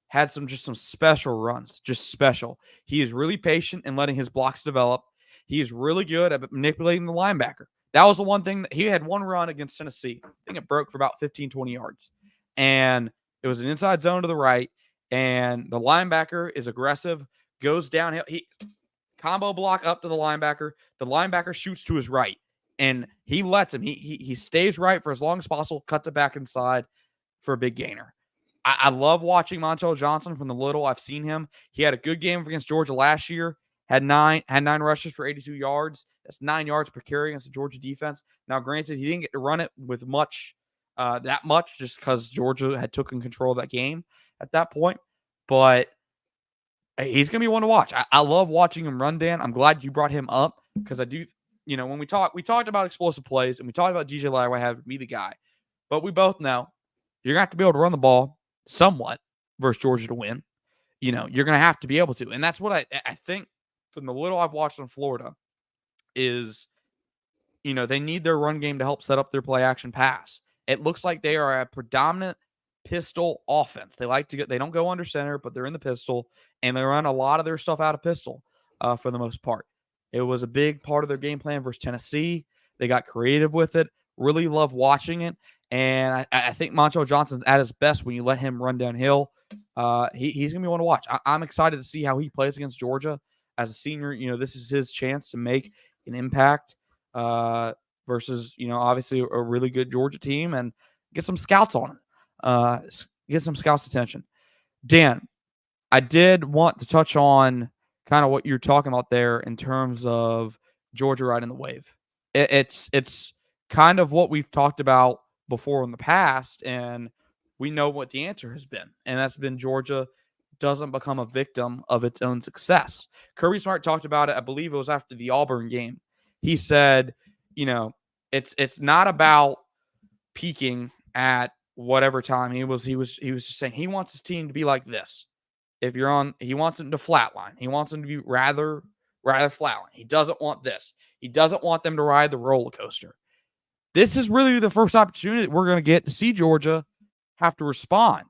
had some special runs, just special. He is really patient in letting his blocks develop. He is really good at manipulating the linebacker. That was the one thing that he had one run against Tennessee. I think it broke for about 15, 20 yards. And it was an inside zone to the right. And the linebacker is aggressive, goes downhill. He combo block up to the linebacker. The linebacker shoots to his right. And he lets him. He stays right for as long as possible, cuts it back inside for a big gainer. I love watching Montel Johnson from the little I've seen him. He had a good game against Georgia last year, had nine rushes for 82 yards. That's 9 yards per carry against the Georgia defense. Now, granted, he didn't get to run it with that much, just because Georgia had taken control of that game at that point. But he's going to be one to watch. I love watching him run, Dan. I'm glad you brought him up because I do. When we talked about explosive plays and we talked about DJ Lagway having to be the guy. But we both know you're going to have to be able to run the ball somewhat versus Georgia to win. You're going to have to be able to. And that's what I think from the little I've watched in Florida is, they need their run game to help set up their play action pass. It looks like they are a predominant pistol offense. They don't go under center, but they're in the pistol, and they run a lot of their stuff out of pistol for the most part. It was a big part of their game plan versus Tennessee. They got creative with it. Really love watching it. And I think Montrell Johnson's at his best when you let him run downhill. He's going to be one to watch. I'm excited to see how he plays against Georgia as a senior. This is his chance to make an impact versus, obviously a really good Georgia team and get some scouts on it. Get some scouts' attention. Dan, I did want to touch on kind of what you're talking about there in terms of Georgia riding the wave. It's kind of what we've talked about before in the past, and we know what the answer has been, and that's been Georgia doesn't become a victim of its own success. Kirby Smart talked about it. I believe it was after the Auburn game. He said, it's not about peaking at whatever time. He was just saying he wants his team to be like this. He wants them to flatline. He wants them to be rather flatline. He doesn't want this. He doesn't want them to ride the roller coaster. This is really the first opportunity that we're going to get to see Georgia have to respond.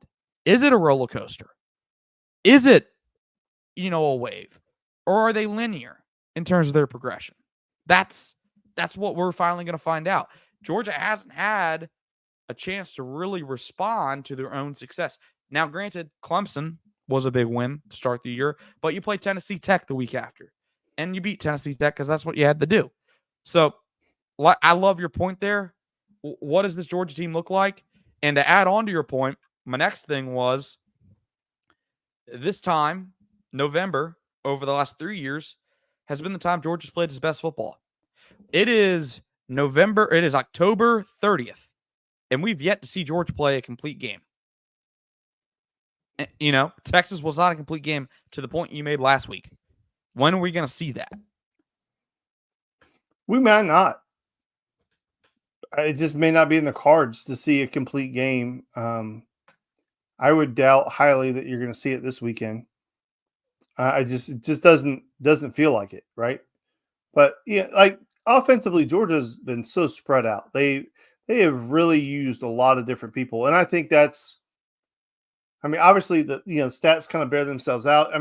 Is it a roller coaster? Is it, a wave? Or are they linear in terms of their progression? That's what we're finally going to find out. Georgia hasn't had a chance to really respond to their own success. Now, granted, Clemson was a big win to start the year, but you play Tennessee Tech the week after, and you beat Tennessee Tech because that's what you had to do. So I love your point there. What does this Georgia team look like? And to add on to your point, my next thing was this time, November, over the last 3 years, has been the time Georgia's played its best football. It is October 30th, and we've yet to see Georgia play a complete game. Texas was not a complete game to the point you made last week. When are we going to see that?
We might not. It just may not be in the cards to see a complete game. I would doubt highly that you're going to see it this weekend. It just doesn't feel like it, right? But offensively, Georgia's been so spread out. They have really used a lot of different people, and I think that's. Obviously the stats kind of bear themselves out.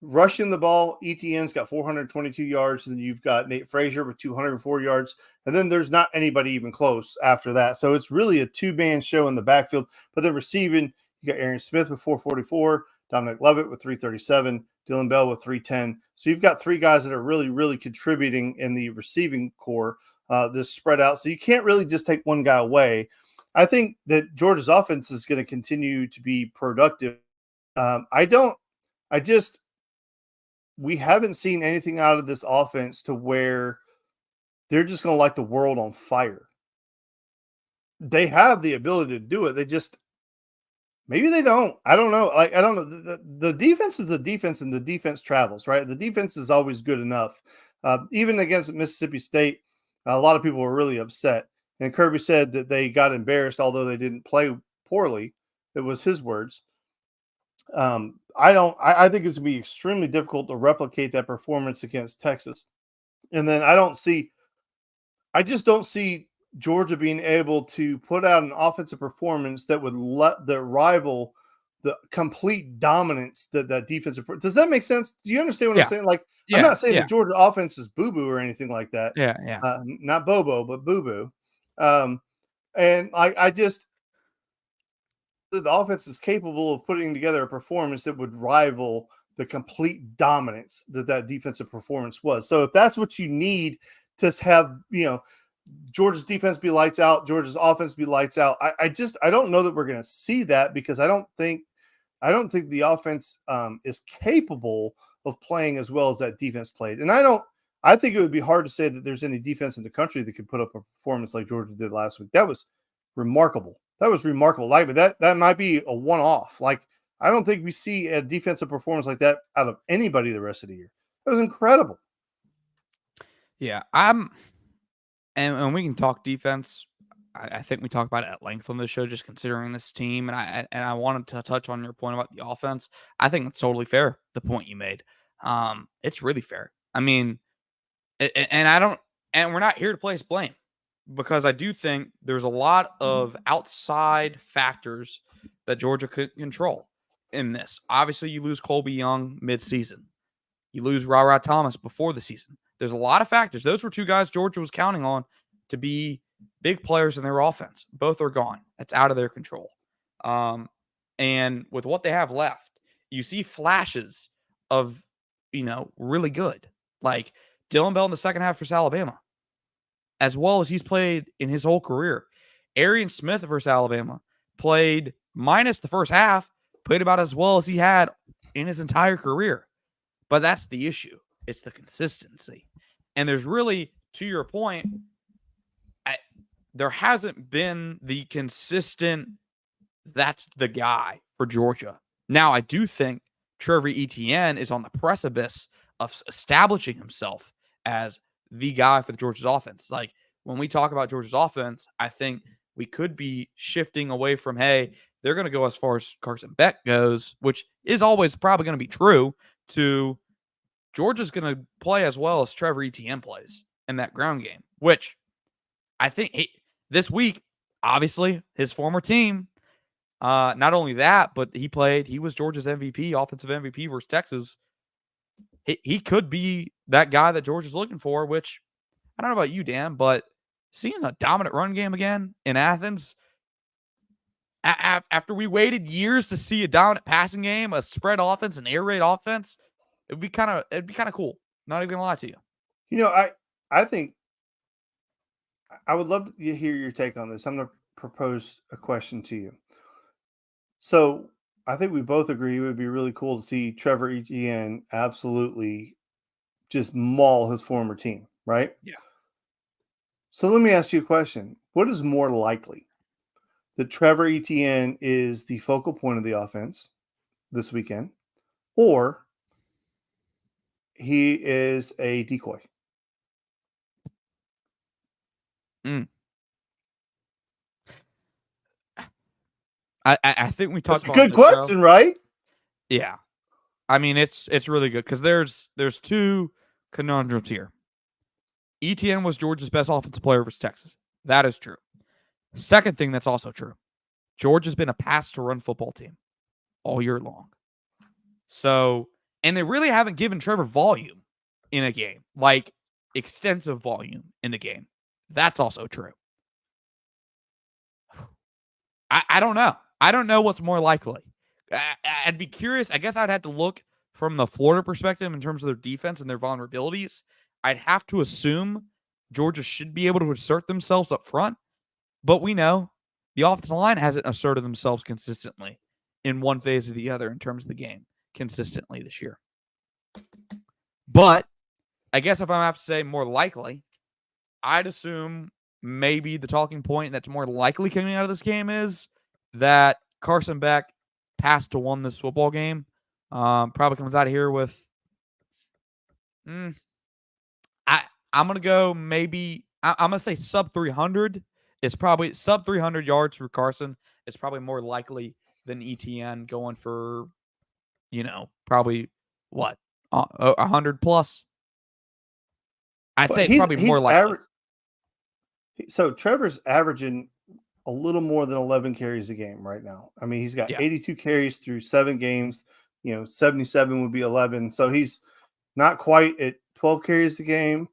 Rushing the ball, ETN's got 422 yards, and you've got Nate Frazier with 204 yards, and then there's not anybody even close after that. So it's really a two-man show in the backfield. But then receiving, you got Aaron Smith with 444, Dominic Lovett with 337, Dylan Bell with 310. So you've got three guys that are really, really contributing in the receiving core, this spread out. So you can't really just take one guy away. I think that Georgia's offense is going to continue to be productive. We haven't seen anything out of this offense to where they're just going to light the world on fire. They have the ability to do it. Maybe they don't. I don't know. I don't know. The defense is the defense, and the defense travels, right? The defense is always good enough. Even against Mississippi State, a lot of people were really upset. And Kirby said that they got embarrassed, although they didn't play poorly. It was his words. I think it's going to be extremely difficult to replicate that performance against Texas. And then I just don't see Georgia being able to put out an offensive performance that would rival the complete dominance that defensive. Does that make sense? Do you understand what I'm saying? I'm not saying the Georgia offense is boo-boo or anything like that.
Yeah.
Not Bobo, but boo-boo. The offense is capable of putting together a performance that would rival the complete dominance that defensive performance was. So if that's what you need to have, Georgia's defense be lights out, Georgia's offense be lights out, I don't know that we're going to see that, because I don't think the offense is capable of playing as well as that defense played. And I think it would be hard to say that there's any defense in the country that could put up a performance like Georgia did last week. That was remarkable. Like, but that might be a one-off. Like, I don't think we see a defensive performance like that out of anybody the rest of the year. That was incredible.
Yeah, and we can talk defense. I think we talked about it at length on this show, just considering this team. And I wanted to touch on your point about the offense. I think it's totally fair, the point you made. It's really fair. I mean, and we're not here to place blame, because I do think there's a lot of outside factors that Georgia could control in this. Obviously, you lose Colby Young mid-season. You lose Ra Thomas before the season. There's a lot of factors. Those were two guys Georgia was counting on to be big players in their offense. Both are gone. It's out of their control. And with what they have left, you see flashes of, really good. Like Dylan Bell in the second half versus Alabama, as well as he's played in his whole career. Arian Smith versus Alabama played, minus the first half, played about as well as he had in his entire career. But that's the issue. It's the consistency. And there's really, to your point, there hasn't been the consistent, that's the guy for Georgia. Now, I do think Trevor Etienne is on the precipice of establishing himself as the guy for the Georgia's offense. Like, when we talk about Georgia's offense, I think we could be shifting away from, hey, they're going to go as far as Carson Beck goes, which is always probably going to be true, to Georgia's going to play as well as Trevor Etienne plays in that ground game, which I think this week, obviously, his former team, not only that, but he was Georgia's MVP, offensive MVP versus Texas. He could be that guy that Georgia's looking for, which I don't know about you, Dan, but seeing a dominant run game again in Athens, after we waited years to see a dominant passing game, a spread offense, an air raid offense, it'd be kind of cool. Not even gonna lie to you.
I think I would love to hear your take on this. I'm going to propose a question to you. So I think we both agree it would be really cool to see Trevor Etienne absolutely just maul his former team, right?
Yeah.
So let me ask you a question. What is more likely? That Trevor Etienne is the focal point of the offense this weekend, or he is a decoy?
I think we talked
That's a
about
good question, right?
Yeah. I mean, it's really good because there's two conundrums here. Etienne was Georgia's best offensive player versus Texas. That is true. Second thing that's also true, Georgia's been a pass-to-run football team all year long. So, and they really haven't given Trevor volume in a game, like extensive volume in a game. That's also true. I don't know. I don't know what's more likely. I'd be curious. I guess I'd have to look from the Florida perspective in terms of their defense and their vulnerabilities. I'd have to assume Georgia should be able to assert themselves up front, but we know the offensive line hasn't asserted themselves consistently in one phase or the other in terms of the game consistently this year. But I guess if I have to say more likely, I'd assume maybe the talking point that's more likely coming out of this game is that Carson Beck passed to won this football game. Probably comes out of here with I'm gonna go maybe I'm gonna say sub 300. It's probably sub 300 yards for Carson. It's probably more likely than ETN going for, probably what 100 plus. I'd say it's probably more likely.
So Trevor's averaging a little more than 11 carries a game right now. I mean, he's got 82 carries through 7 games. 77 would be 11. So he's not quite at 12 carries a game.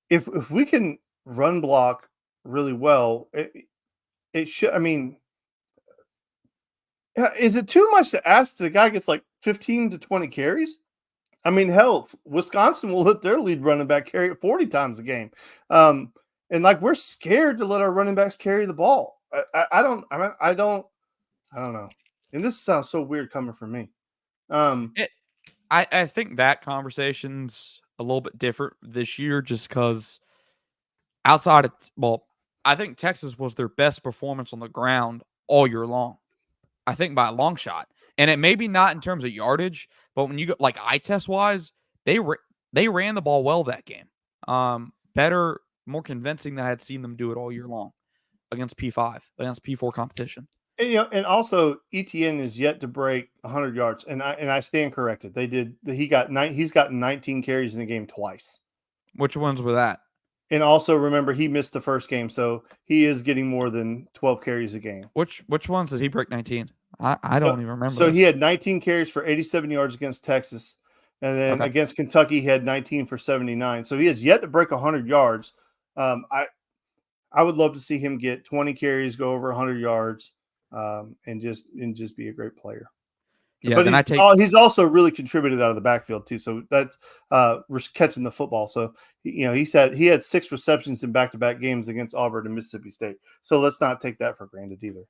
If we can run block really well, it should. I mean, is it too much to ask that the guy gets like 15 to 20 carries? I mean, hell, Wisconsin will let their lead running back carry it 40 times a game. And like, we're scared to let our running backs carry the ball. I don't know. And this sounds so weird coming from me.
I think that conversation's a little bit different this year just because outside of, well, I think Texas was their best performance on the ground all year long. I think by a long shot. And it may be not in terms of yardage, but when you go like eye test wise, they ran the ball well that game. Better, more convincing than I had seen them do it all year long against P5, against P4 competition.
And, and also ETN is yet to break 100 yards, and I stand corrected. They did. He's gotten 19 carries in a game twice.
Which ones were that?
And also remember, he missed the first game, so he is getting more than 12 carries a game.
Which ones did he break 19? I don't even remember.
So he had 19 carries for 87 yards against Texas, and then against Kentucky he had 19 for 79. So he has yet to break 100 yards. I would love to see him get 20 carries, go over 100 yards, and just be a great player.
Yeah,
but he's also really contributed out of the backfield too. So that's we're catching the football. So he had 6 receptions in back-to-back games against Auburn and Mississippi State. So let's not take that for granted either.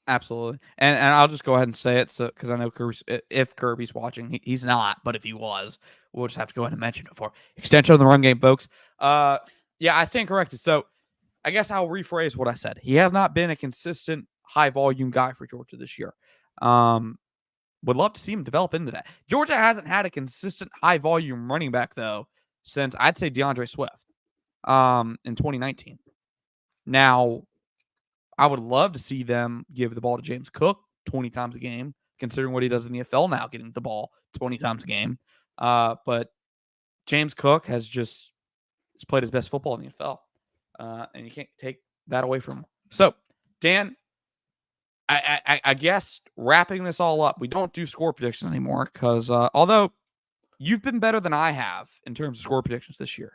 Absolutely, and I'll just go ahead and say it, so because I know if Kirby's watching, he's not, but if he was, we'll just have to go ahead and mention it for extension of the run game, folks. Yeah, I stand corrected. So I guess I'll rephrase what I said. He has not been a consistent high volume guy for Georgia this year. Would love to see him develop into that. Georgia hasn't had a consistent high volume running back though since I'd say DeAndre Swift in 2019. Now, I would love to see them give the ball to James Cook 20 times a game, considering what he does in the NFL now, getting the ball 20 times a game. But James Cook has played his best football in the NFL, and you can't take that away from him. So, Dan, I guess wrapping this all up, we don't do score predictions anymore because although you've been better than I have in terms of score predictions this year,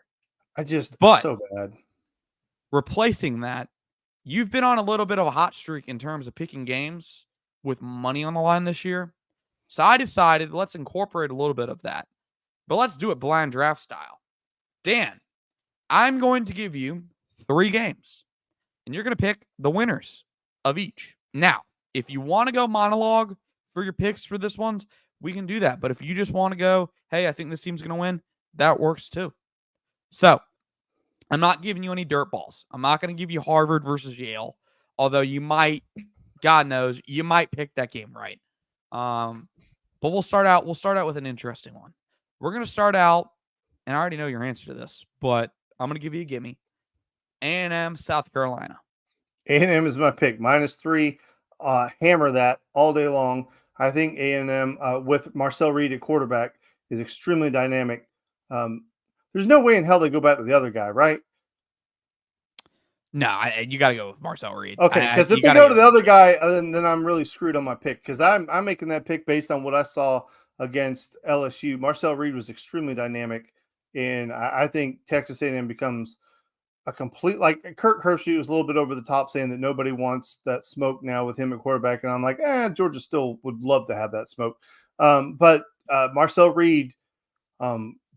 so bad.
Replacing that, you've been on a little bit of a hot streak in terms of picking games with money on the line this year. So I decided let's incorporate a little bit of that, but let's do it blind draft style. Dan, I'm going to give you 3 games, and you're going to pick the winners of each. Now, if you want to go monologue for your picks for this ones, we can do that. But if you just want to go, hey, I think this team's going to win, that works too. So I'm not giving you any dirt balls. I'm not going to give you Harvard versus Yale, although you might, God knows, you might pick that game right. But we'll start out with an interesting one. We're going to start out, and I already know your answer to this, but I'm going to give you a gimme. A&M, South Carolina.
A&M is my pick. -3. Hammer that all day long. I think A&M with Marcel Reed at quarterback is extremely dynamic. There's no way in hell they go back to the other guy, right?
No, you got to go with Marcel Reed.
Okay, because if they go to the other guy, then I'm really screwed on my pick because I'm making that pick based on what I saw against LSU. Marcel Reed was extremely dynamic, and I think Texas A&M becomes a complete, like Kirk Herbstreit was a little bit over the top saying that nobody wants that smoke now with him at quarterback. And I'm like, Georgia still would love to have that smoke. But Marcel Reed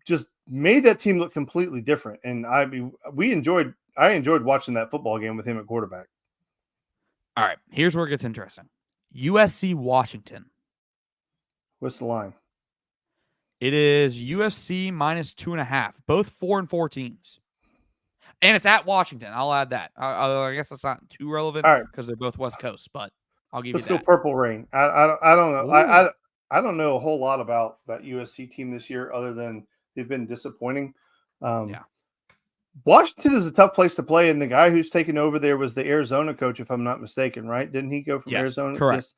just made that team look completely different. And I enjoyed watching that football game with him at quarterback.
All right. Here's where it gets interesting. USC Washington.
What's the line?
It is USC -2.5, both 4-4 teams. And it's at Washington. I'll add that. I guess that's not too relevant because they're both West Coast, but I'll give you that.
Let's go Purple Rain. I don't know. I don't know a whole lot about that USC team this year other than they've been disappointing.
Yeah.
Washington is a tough place to play, and the guy who's taken over there was the Arizona coach, if I'm not mistaken, right? Didn't he go from Arizona?
Correct.
Yes.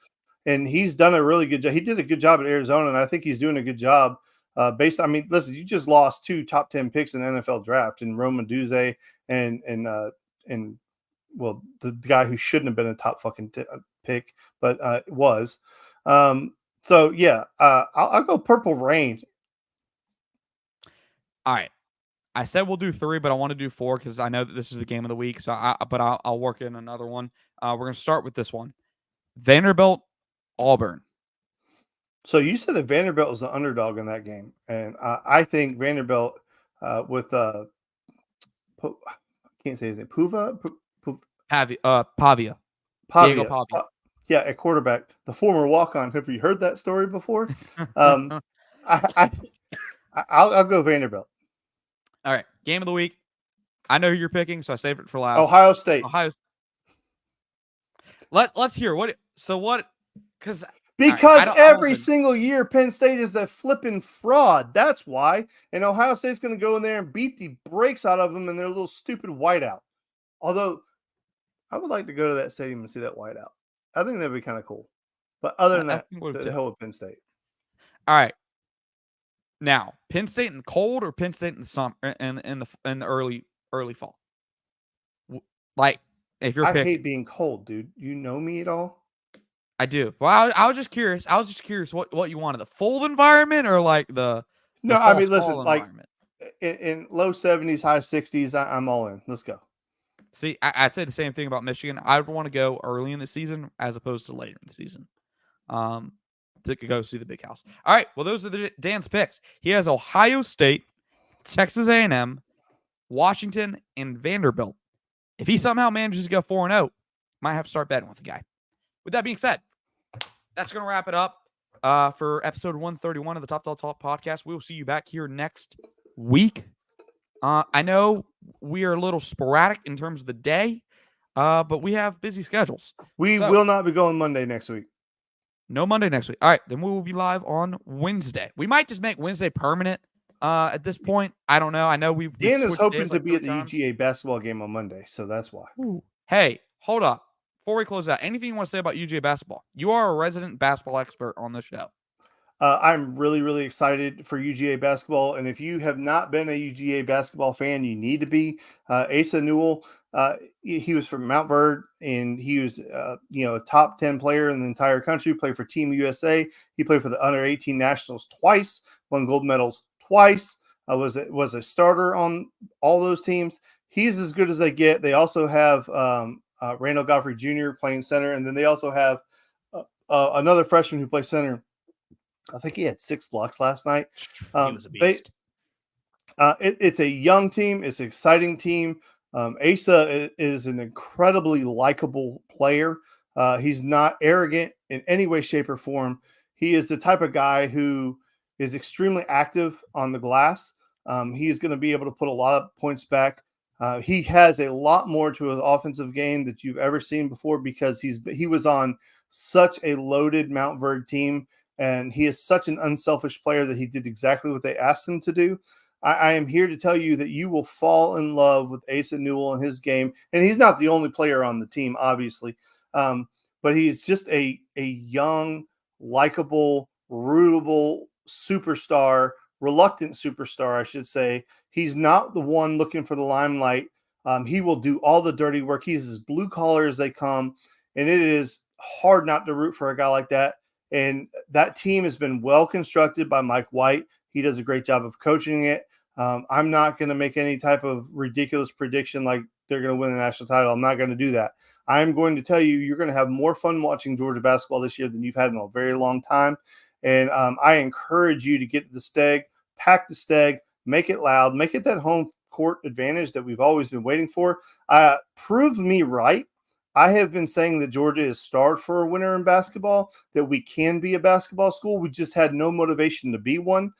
And he's done a really good job. He did a good job at Arizona, and I think he's doing a good job. Listen, you just lost 2 top 10 picks in the NFL draft in Roman Duze and the guy who shouldn't have been a top fucking pick, but was. I'll go Purple Rain.
All right. I said we'll do 3, but I want to do 4 because I know that this is the game of the week. So, I'll work in another one. We're going to start with this one: Vanderbilt, Auburn.
So you said that Vanderbilt was the underdog in that game, and I think Vanderbilt with I can't say his name.
Pavia. Diego Pavia.
At quarterback, the former walk-on. Have you heard that story before? I'll go Vanderbilt.
All right, game of the week. I know who you're picking, so I saved it for last.
Ohio State.
Let's hear what. So what? Because
every single year Penn State is a flipping fraud. That's why. And Ohio State's going to go in there and beat the brakes out of them in their little stupid whiteout. Although I would like to go to that stadium and see that whiteout. I think that'd be kind of cool. But other than that, the hell with Penn State.
All right. Now, Penn State in the cold or Penn State in the summer in the early fall? Like, if you're picking.
I hate being cold, dude. You know me at all?
I do. Well, I was just curious. What you wanted, the full environment or like the
no? I mean, listen, like in low 70s, high 60s, I'm all in. Let's go.
See, I'd say the same thing about Michigan. I would want to go early in the season as opposed to later in the season. To go see the big house. All right. Well, those are Dan's picks. He has Ohio State, Texas A&M, Washington, and Vanderbilt. If he somehow manages to go 4-0, might have to start betting with the guy. With that being said, that's going to wrap it up for episode 131 of the Top Talk podcast. We will see you back here next week. I know we are a little sporadic in terms of the day, but we have busy schedules.
We will not be going Monday next week.
No Monday next week. All right, then we will be live on Wednesday. We might just make Wednesday permanent at this point. I don't know. I know
Dan is hoping to be at the UGA basketball game on Monday, so that's why.
Ooh. Hey, hold up. Before we close out, anything you want to say about UGA basketball? You are a resident basketball expert on the show.
I'm really, really excited for UGA basketball. And if you have not been a UGA basketball fan, you need to be. Asa Newell, he was from Mount Verde, and he was, a top 10 player in the entire country, played for Team USA. He played for the under 18 nationals twice, won gold medals twice, was a starter on all those teams. He's as good as they get. They also have Randall Godfrey Jr. playing center. And then they also have another freshman who plays center. I think he had 6 blocks last night.
He was a beast.
It's a young team. It's an exciting team. Asa is an incredibly likable player. He's not arrogant in any way, shape, or form. He is the type of guy who is extremely active on the glass. He is going to be able to put a lot of points back. He has a lot more to his offensive game that you've ever seen before because he was on such a loaded Mount Verde team. And he is such an unselfish player that he did exactly what they asked him to do. I am here to tell you that you will fall in love with Asa Newell and his game. And he's not the only player on the team, obviously. But he's just a young, likable, rootable superstar, reluctant superstar, I should say. He's not the one looking for the limelight. He will do all the dirty work. He's as blue collar as they come. And it is hard not to root for a guy like that. And that team has been well constructed by Mike White. He does a great job of coaching it. I'm not going to make any type of ridiculous prediction like they're going to win the national title. I'm not going to do that. I'm going to tell you, you're going to have more fun watching Georgia basketball this year than you've had in a very long time. And I encourage you to get to the Steg, pack the Steg, make it loud, make it that home court advantage that we've always been waiting for. Prove me right. I have been saying that Georgia is starved for a winner in basketball, that we can be a basketball school. We just had no motivation to be one.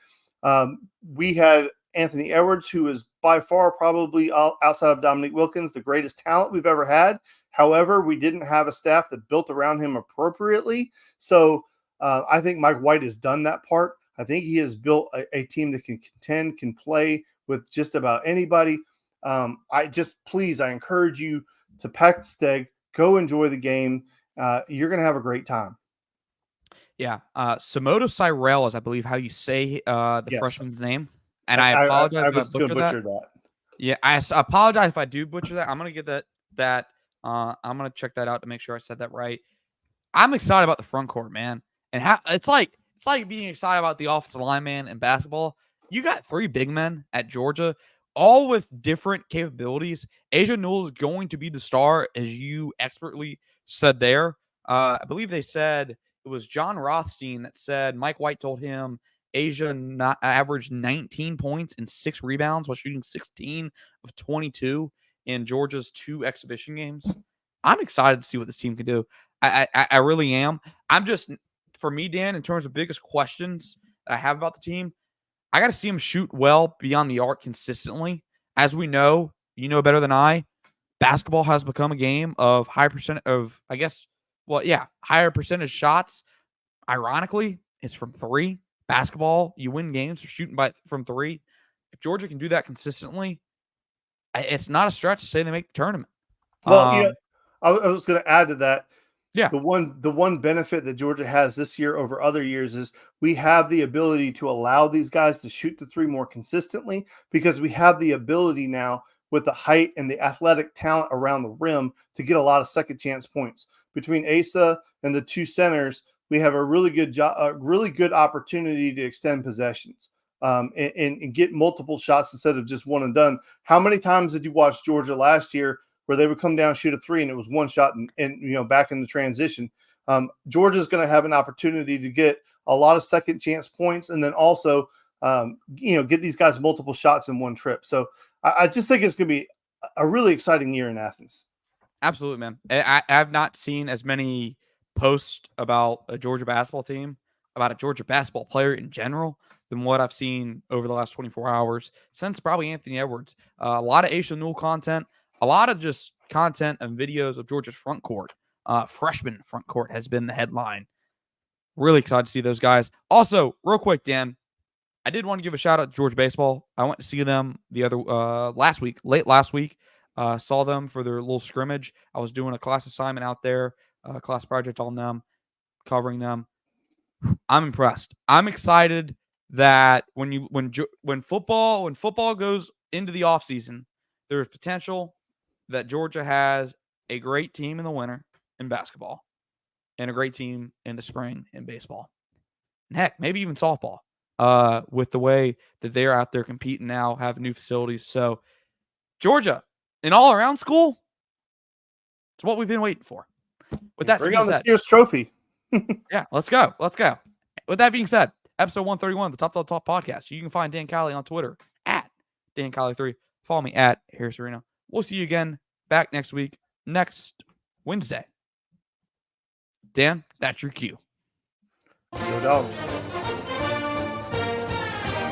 We had Anthony Edwards, who is by far probably outside of Dominique Wilkins, the greatest talent we've ever had. However, we didn't have a staff that built around him appropriately. So I think Mike White has done that part. I think he has built a team that can contend, can play with just about anybody. I encourage you to pack the Steg, go enjoy the game. You're going to have a great time.
Yeah. Samodo Cyrell is, I believe, how you say the freshman's name. And I apologize if I butcher that. Yeah, I apologize if I do butcher that. I'm going to get that. I'm going to check that out to make sure I said that right. I'm excited about the front court, man. And how it's like being excited about the offensive lineman in basketball. You got 3 big men at Georgia, all with different capabilities. Asa Newell is going to be the star, as you expertly said there. I believe they said it was John Rothstein that said Mike White told him Asa averaged 19 points and 6 rebounds while shooting 16 of 22 in Georgia's 2 exhibition games. I'm excited to see what this team can do. I really am. I'm just, for me, Dan, in terms of biggest questions that I have about the team. I got to see them shoot well beyond the arc consistently. As we know, you know better than I, basketball has become a game of higher percentage shots. Ironically, it's from 3. Basketball, you win games for shooting from 3. If Georgia can do that consistently, it's not a stretch to say they make the tournament.
Well, I was going to add to that.
Yeah.
The one benefit that Georgia has this year over other years is we have the ability to allow these guys to shoot the 3 more consistently, because we have the ability now with the height and the athletic talent around the rim to get a lot of second chance points. Between Asa and the 2 centers, we have a really good opportunity to extend possessions and get multiple shots instead of just one and done. How many times did you watch Georgia last year where they would come down, shoot a 3, and it was one shot and back in the transition? Georgia's going to have an opportunity to get a lot of second chance points, and then also get these guys multiple shots in one trip. So I just think it's going to be a really exciting year in Athens.
Absolutely, man. I have not seen as many posts about a Georgia basketball team, about a Georgia basketball player in general, than what I've seen over the last 24 hours since probably Anthony Edwards. A lot of Aisha Newell content, a lot of just content and videos of Georgia's front court. Freshman front court has been the headline. Really excited to see those guys. Also, real quick, Dan, I did want to give a shout out to Georgia baseball. I went to see them late last week. Saw them for their little scrimmage. I was doing a class assignment out there, class project on them, covering them. I'm impressed. I'm excited that when football goes into the offseason, there's potential that Georgia has a great team in the winter in basketball and a great team in the spring in baseball. And heck, maybe even softball. With the way that they're out there competing now, have new facilities. So Georgia, an all-around school, it's what we've been waiting for. With that
bring
being
on the
said,
Sears Trophy.
yeah, let's go. With that being said, episode 131 of the Top Podcast. You can find Dan Callie on Twitter at Dan Callie3. Follow me at Harris Arena. We'll see you again back next week, next Wednesday. Dan, that's your cue.
Go Dogs.